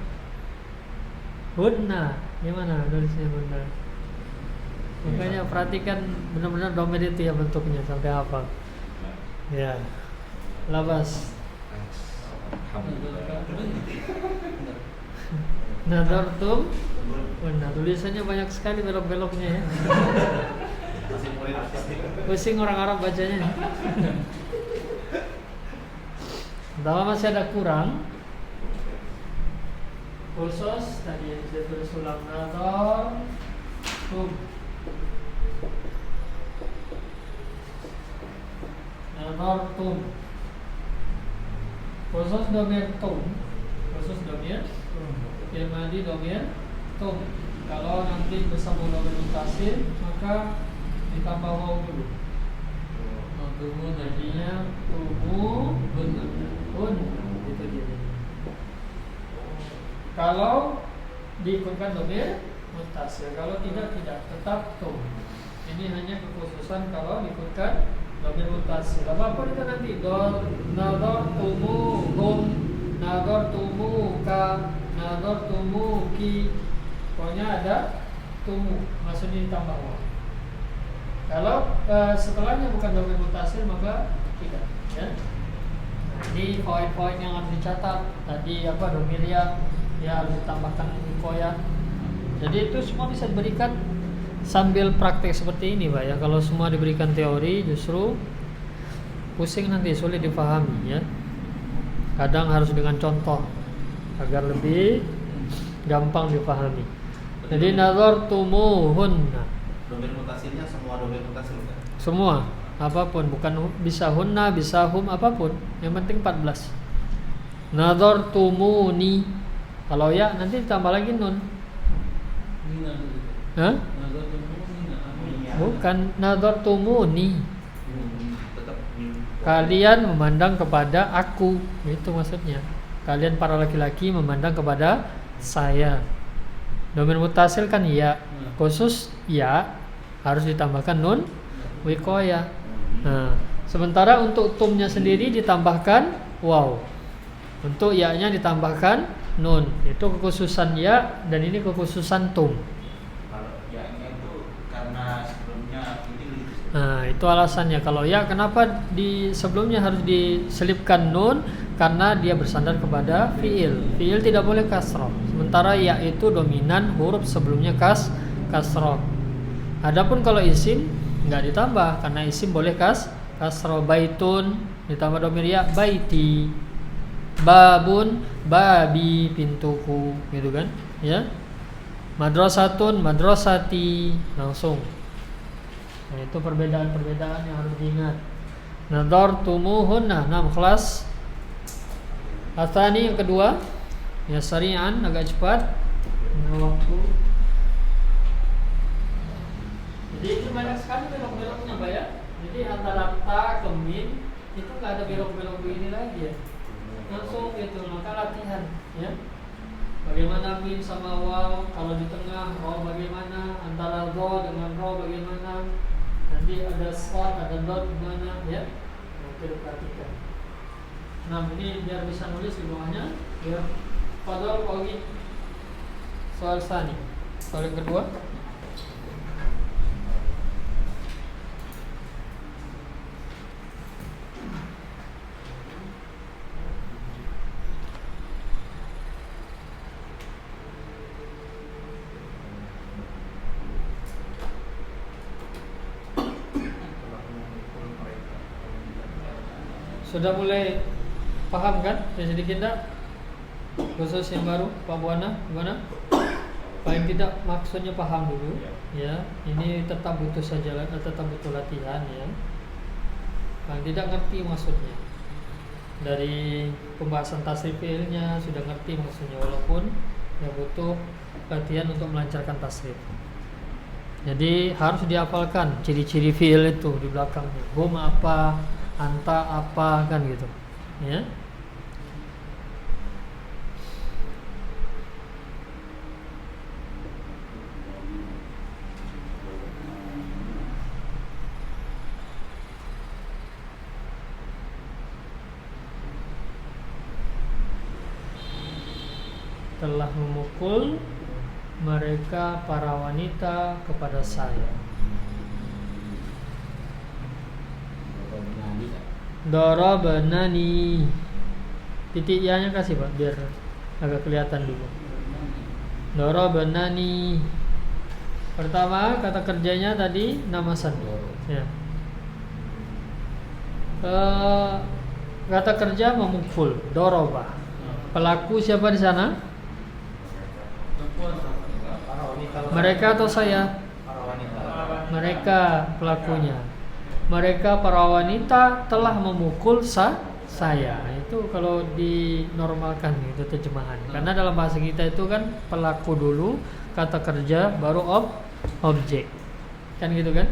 Hunna. Gimana nulisnya hunna? Makanya perhatikan benar-benar domain itu ya bentuknya sampai apa. Ya. Labas. Alhamdulillah. Nadortum hunna. Tulisannya banyak sekali belok-beloknya ya. Masih murid artistik. Pusing orang Arab bacanya. Pertama masih ada kurang. Khusus tadi yang saya tulis ulang nador tum. Nador tum. Khusus domir tum. Khusus domir Firmadi domir tum. Kalau nanti bersama domir mutasil maka ditambah waw dulu. Tubuh jadinya tubuh hun itu dia. Kalau diikutkan domir mutasil, kalau tidak tetap tum. Ini hanya kekhususan kalau diikutkan domir mutasil. Apapun itu nanti nador tumu hum, nador tumu ka, nador tumu ki. Pokoknya ada tumu, maksudnya ditambah waw. Kalau setelahnya bukan domir mutasil maka tidak ya. Nah, ini poin-poin yang harus dicatat. Tadi apa domir ya harus ditambahkan koya. Jadi itu semua bisa diberikan sambil praktek seperti ini Pak ya. Kalau semua diberikan teori justru pusing nanti, sulit dipahami ya. Kadang harus dengan contoh agar lebih gampang dipahami. Jadi nazar tumuhunna. Domir mutasilnya semua domir mutasil kan? Semua, apapun, bukan bisa hunna, bisa hum, apapun. Yang penting 14. Nador tumuni. Kalau ya nanti ditambah lagi nun. Nina dulu. Hah? Nazar temu Nina. Bukan nador tumuni. Tetap Kalian memandang kepada aku. Itu maksudnya. Kalian para laki-laki memandang kepada saya. Domir mutasil kan ya. Khusus ya harus ditambahkan nun wikoya. Nah, sementara untuk tumnya sendiri ditambahkan waw. Untuk ya-nya ditambahkan nun. Itu kekhususan ya dan ini kekhususan tum. Nah, itu alasannya. Kalau ya, kenapa di sebelumnya harus diselipkan nun? Karena dia bersandar kepada fiil. Fiil tidak boleh kasroh. Sementara ya itu dominan, huruf sebelumnya kasroh. Adapun kalau isim nggak ditambah, karena isim boleh kasroh. Baitun ditambah domir ya, baiti. Babun, babi, pintuku, gitu kan? Ya. Madrasatun, madrasati, langsung. Nah, itu perbedaan-perbedaan yang harus diingat. Nadartumuhunna, 6 kelas. Atsani yang kedua, ya sari'an, agak cepat. Waktu. Jadi itu banyak sekali belok-beloknya, Pak ya. Jadi antara ta ke min itu nggak ada belok-belok begini lagi ya. Langsung gitu, maka latihan ya. Bagaimana min sama waw, kalau di tengah waw bagaimana, antara do dengan ro bagaimana, nanti ada spot, ada dot gimana ya. Nanti perhatikan. Nah, ini biar bisa nulis di bawahnya ya. Fadol Kogi. Soal sani. Soal yang kedua. Sudah mulai paham kan? Sedikit enggak? Khusus yang baru, Pak Buana, gimana? Paling tidak maksudnya paham dulu, ya. Ini tetap butuh tetap butuh latihan, ya. Paling tidak ngerti maksudnya. Dari pembahasan tasrif fiilnya sudah ngerti maksudnya, walaupun ya butuh latihan untuk melancarkan tasrif. Jadi harus dihafalkan ciri-ciri fiil itu di belakangnya. Hum apa, anta apa, kan gitu, ya. Telah memukul mereka para wanita kepada saya. Darabanani. Titik ya-nya kasih Pak biar agak kelihatan dulu. Darabanani. Pertama kata kerjanya tadi namasan. Ya. Kata kerja memukul, daraba. Pelaku siapa di sana? Mereka atau saya? Mereka pelakunya. Mereka para wanita telah memukul saya. Itu kalau dinormalkan itu terjemahan. Karena dalam bahasa kita itu kan pelaku dulu, kata kerja, baru objek. Kan gitu kan?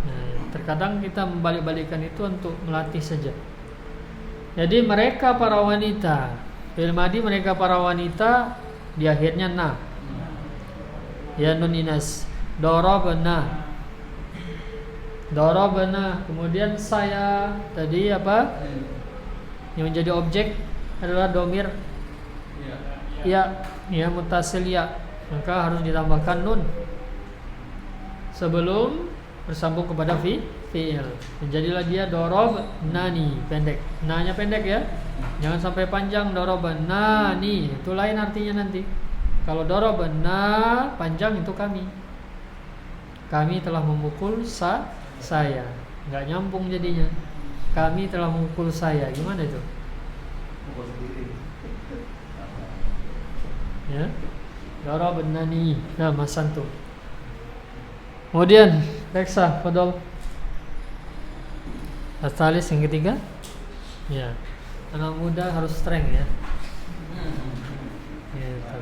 Nah, terkadang kita membalik-balikkan itu untuk melatih saja. Jadi mereka para wanita, fi'il madhi mereka para wanita di akhirnya na. Ya nun inas. Darabna. Darabna. Kemudian saya tadi apa? Yang menjadi objek adalah domir ya mutasil ya. Maka harus ditambahkan nun sebelum bersambung kepada fi'il. Jadilah dia darabnani, pendek. Na-nya pendek ya. Jangan sampai panjang darabnani. Itu lain artinya nanti. Kalau darabna panjang itu kami. Kami telah memukul saya. Enggak nyambung jadinya. Kami telah memukul saya. Gimana itu? Mukul sendiri. Ya. Darabnani. Nah, masantum. Kemudian Reksa, fadol. Asalis yang ketiga. Ya. Anak muda harus strength ya. Gitu.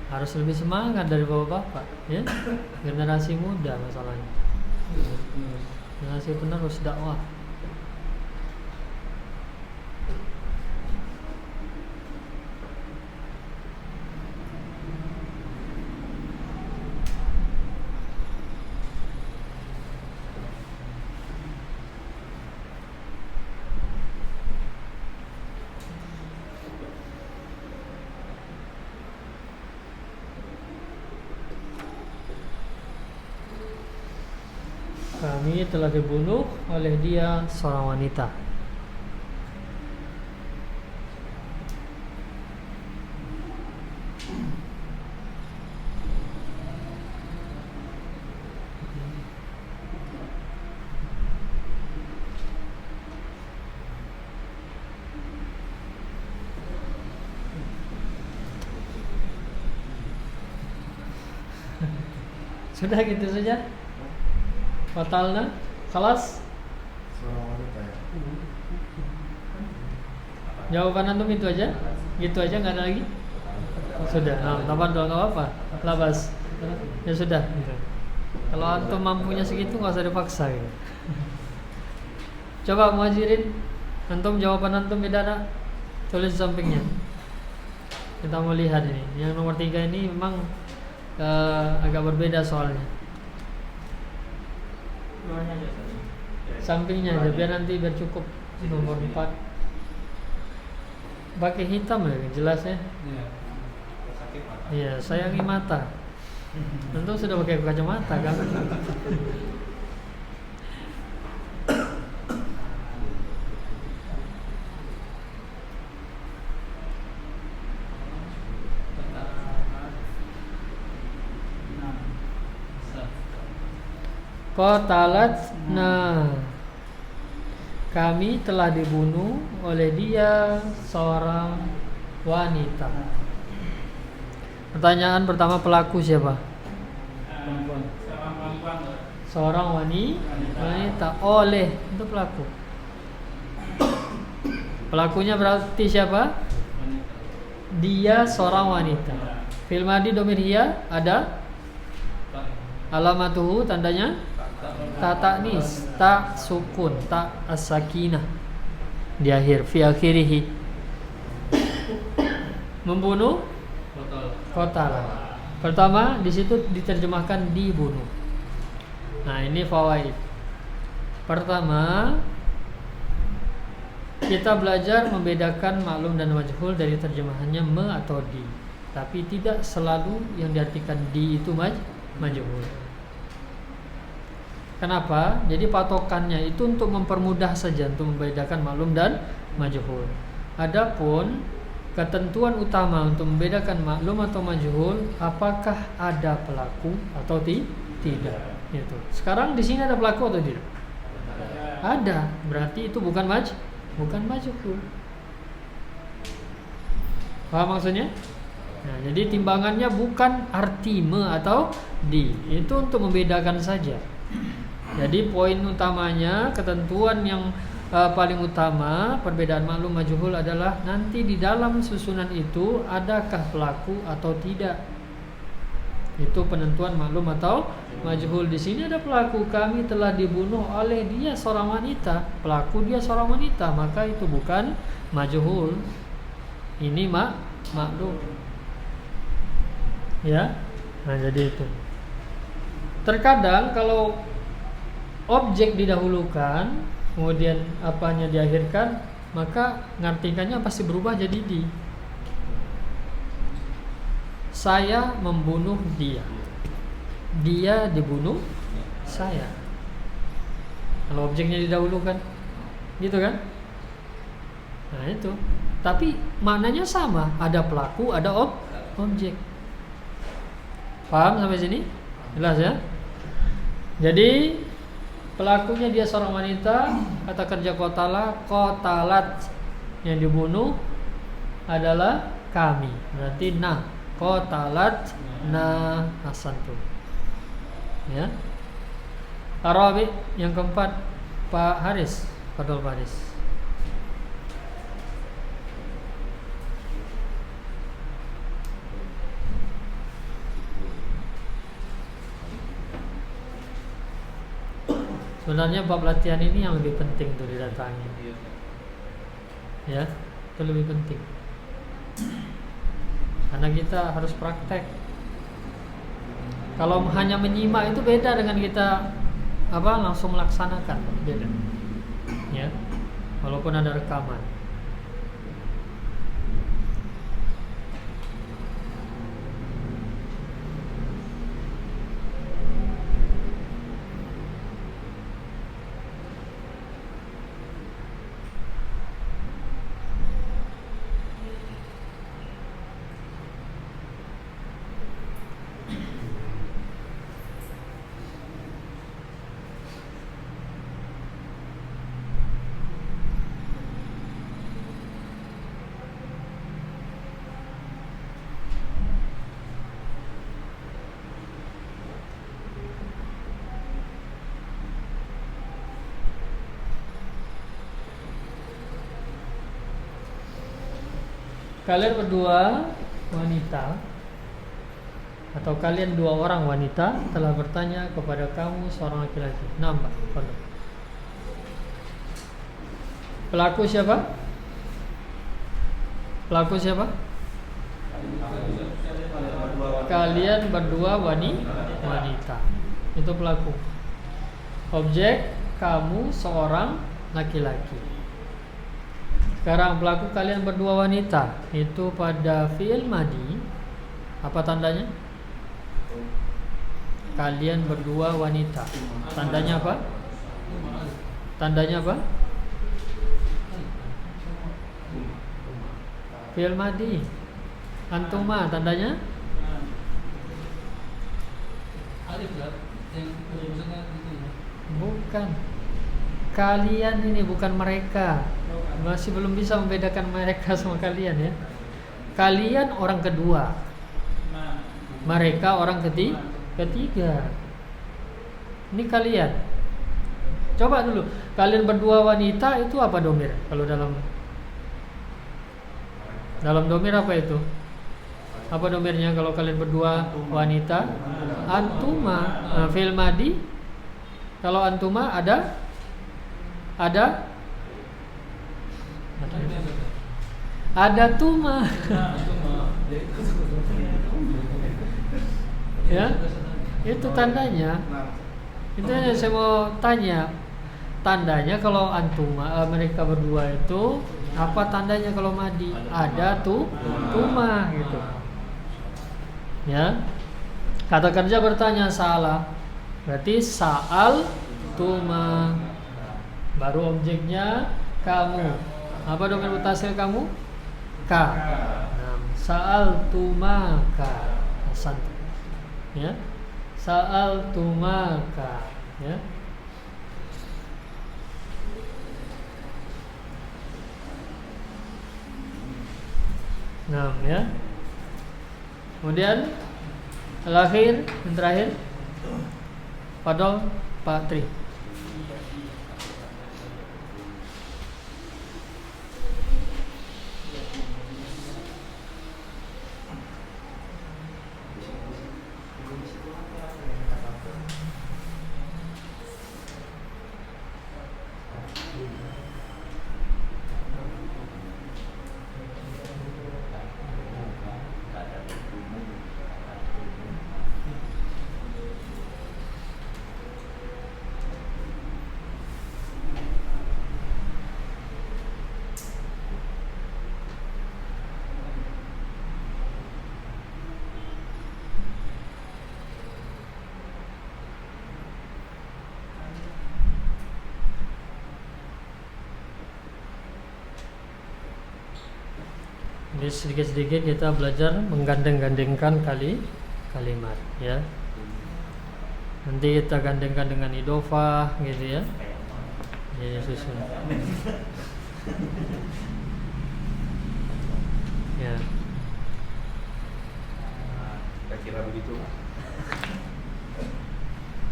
Harus lebih semangat dari bapak-bapak ya. Generasi muda masalahnya. Generasi penerus dakwah. kami telah dibunuh oleh dia seorang wanita. Sudah gitu saja. Fatalna, kelas. Seorang wanita ya. Jawaban antum itu aja, gitu aja, nggak ada lagi. Sudah, nah, nggak apa-apa. Labas. Ya sudah. Gitu. Kalau antum mampunya segitu nggak usah dipaksa. Gitu. Coba muhajirin, antum jawaban antum beda nak? Tulis di sampingnya. Kita mau lihat ini. Yang nomor 3 ini memang agak berbeda soalnya. Sampingnya aja biar cukup. Nomor 4 pakai hitam ya jelasnya. Iya, sayangi mata. Tentu sudah pakai kacamata kan. Qatalat, nah kami telah dibunuh oleh dia seorang wanita. Pertanyaan pertama, pelaku siapa? Seorang wanita. Oleh itu pelaku. Pelakunya berarti siapa? Dia seorang wanita. Fil madi dhamir hiya ada alamatuhu, tandanya ta ta'nis, ta sukun, ta as-sakinah di akhir, fi akhirih. Membunuh qatala. Pertama di situ diterjemahkan dibunuh. Nah, ini fawaid. Pertama, kita belajar membedakan maklum dan majhul dari terjemahannya me atau di. Tapi tidak selalu yang diartikan di itu majhul. Kenapa? Jadi patokannya itu untuk mempermudah saja, untuk membedakan maklum dan majhul. Adapun ketentuan utama untuk membedakan maklum atau majhul, apakah ada pelaku atau tidak. Itu. Sekarang di sini ada pelaku atau tidak? Ada. Berarti itu bukan majhul. Paham maksudnya? Nah, jadi timbangannya bukan arti me atau di. Itu untuk membedakan saja. Jadi poin utamanya, ketentuan yang paling utama perbedaan maklum majhul adalah nanti di dalam susunan itu adakah pelaku atau tidak. Itu penentuan maklum atau majhul. Di sini ada pelaku, kami telah dibunuh oleh dia seorang wanita. Pelaku dia seorang wanita, maka itu bukan majhul. Ini maklum. Ya. Nah, jadi itu. Terkadang kalau objek didahulukan, kemudian apanya diakhirkan, maka ngartikannya pasti berubah jadi di. Saya membunuh dia. Dia dibunuh saya. Kalau objeknya didahulukan, gitu kan? Nah, itu. Tapi maknanya sama, ada pelaku, ada objek. Paham sampai sini? Jelas ya? Jadi pelakunya dia seorang wanita, kata kerja qatalat, yang dibunuh adalah kami. Berarti qatalat hasantu. Ya. Arabi yang keempat, Pak Haris, Fadol Haris. Sebenarnya bab latihan ini yang lebih penting tuh didatangi. Ya, itu lebih penting. Karena kita harus praktek. Kalau hanya menyimak itu beda dengan kita langsung melaksanakan, beda. Ya. Walaupun ada rekaman. Kalian berdua wanita atau kalian dua orang wanita telah bertanya kepada kamu seorang laki-laki. Nambah. Pelaku siapa? Pelaku siapa? Kalian berdua wanita. Itu pelaku. Objek kamu seorang laki-laki. Sekarang pelaku kalian berdua wanita. Itu pada fi'il madhi. Apa tandanya? Kalian berdua wanita. Tandanya apa? Tandanya apa? Fi'il madhi. Antuma tandanya? Alif lah yang rumusnya itu ya. Bukan. Kalian ini bukan mereka. Masih belum bisa membedakan mereka sama kalian ya. Kalian orang kedua. Mereka orang ketiga. Ini kalian. Coba dulu. Kalian berdua wanita itu apa domir? Kalau dalam domir apa itu? Apa domirnya kalau kalian berdua wanita? Antuma. Nah, fi'il madhi. Kalau antuma ada tuma. Ya, itu tandanya. Itu yang saya mau tanya. Tandanya kalau antuma mereka berdua itu apa tandanya kalau madhi? Ada tuma gitu. Ya. Kata kerja bertanya salah. Berarti sa'al tuma. Baru objeknya kamu. Apa domir mutasil kamu? Ka. Nah, sa'al tumaka. Hasan. Ya. Sa'al tumaka. Ya. Nah, ya. Kemudian terakhir, yang terakhir, Fadol Pak Tri. Jadi sedikit-sedikit kita belajar menggandeng-gandengkan kalimat ya. Nanti kita gandengkan dengan idofah gitu ya. Jadi susun. Ya. Saya kira begitu.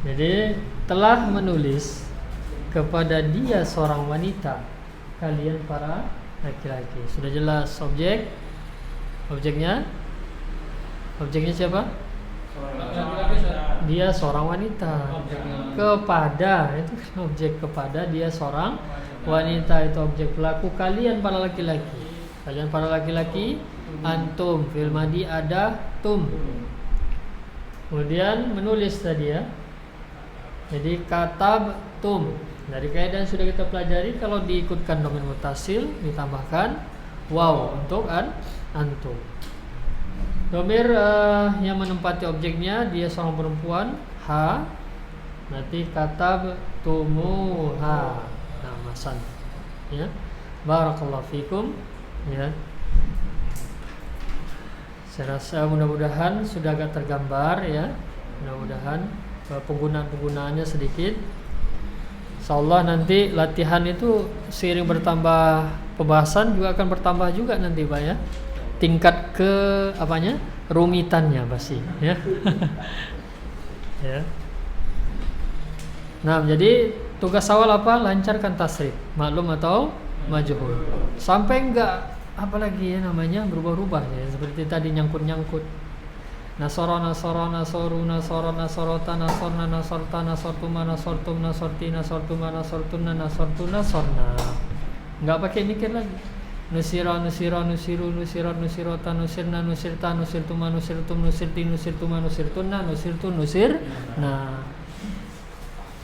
Jadi telah menulis kepada dia seorang wanita, kalian para laki-laki. Sudah jelas objeknya siapa? Dia seorang wanita. Kepada itu kan objek kepada dia seorang wanita, itu objek pelaku kalian para laki-laki. Kalian para laki-laki, antum fil madhi ada tum. Kemudian menulis tadi ya. Jadi katab tum. Dari kaidah yang sudah kita pelajari, kalau diikutkan domir mutasil ditambahkan waw untuk antum. Domir yang menempati objeknya dia seorang perempuan, ha. Nanti katab tumuha. Nah, masan. Ya. Barakallahu fikum. Ya. Saya rasa mudah-mudahan sudah agak tergambar ya. Mudah-mudahan penggunaan-penggunaannya sedikit. Insyaallah nanti latihan itu seiring bertambah pembahasan juga akan bertambah juga nanti Pak ya. Tingkat ke apanya? Rumitannya pasti ya. Ya. Nah, jadi tugas awal apa? Lancarkan tasrif, maklum atau majhul. Sampai enggak apalagi ya namanya berubah-ubah ya, seperti tadi nyangkut-nyangkut. Nasara, nasara, nasoru, nasara, nasorota, nasorna, nasorta, nasortuma, nasortum, nasorti, nasortuma, nasortuna, nasortu, nasorna. Enggak pakai mikir lagi. Nusira, nusira, nusiru, nusirat, nusirota, nusirna, nusirta, nusirtuma, nusirtum, nusirti, nusirtuma, nusirtuna, nusirtu, nusir. Nah,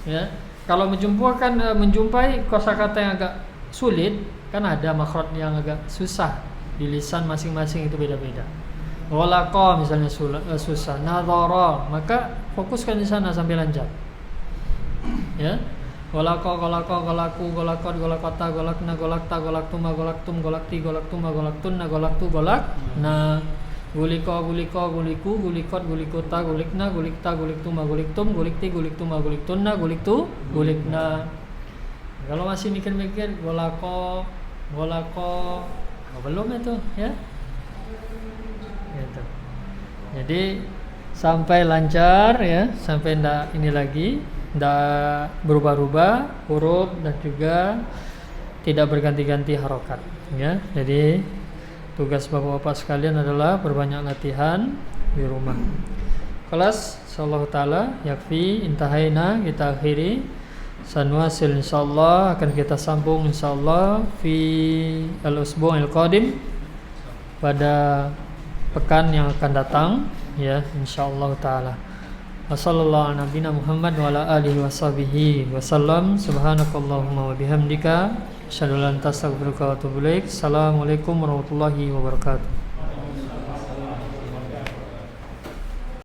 ya. Kalau menjumpai kosakata yang agak sulit, kan ada makhraj yang agak susah di lisan masing-masing, itu beda-beda. Walaqa misalnya susah, nadhara, maka fokuskan di sana sampai lancar. Ya. Walaqa, golaqa, golaku, golakot, golakota, golakna, golakta, golaktuma, golaktum, golakti, golaktuma, golaktunna, golaktu, golakna. Guliko, guliko, guliku, gulikot, gulikuta, gulikna, gulikta, guliktuma, guliktum, gulikti, guliktuma, guliktunna, guliktu, gulikna. Kalau masih mikir-mikir golako, belum itu ya. Gitu. Jadi sampai lancar ya, sampai ndak ini lagi, ndak berubah-ubah huruf dan juga tidak berganti-ganti harokat ya. Jadi tugas bapak-bapak sekalian adalah berbanyak latihan di rumah. Kelas insyaallah taala yakfi intahaina, kita akhiri. Sanwasil insyaallah, akan kita sambung insyaallah fi al-usbu' al-qadim, pada pekan yang akan datang ya insyaallah taala. Wassallallahu ala nabiyina Muhammad wa ala alihi washabihi wasallam. Subhanakallahumma wa bihamdika asyhadu an la ilaha illa anta astaghfiruka wa atubu ilaik. Assalamualaikum warahmatullahi wabarakatuh.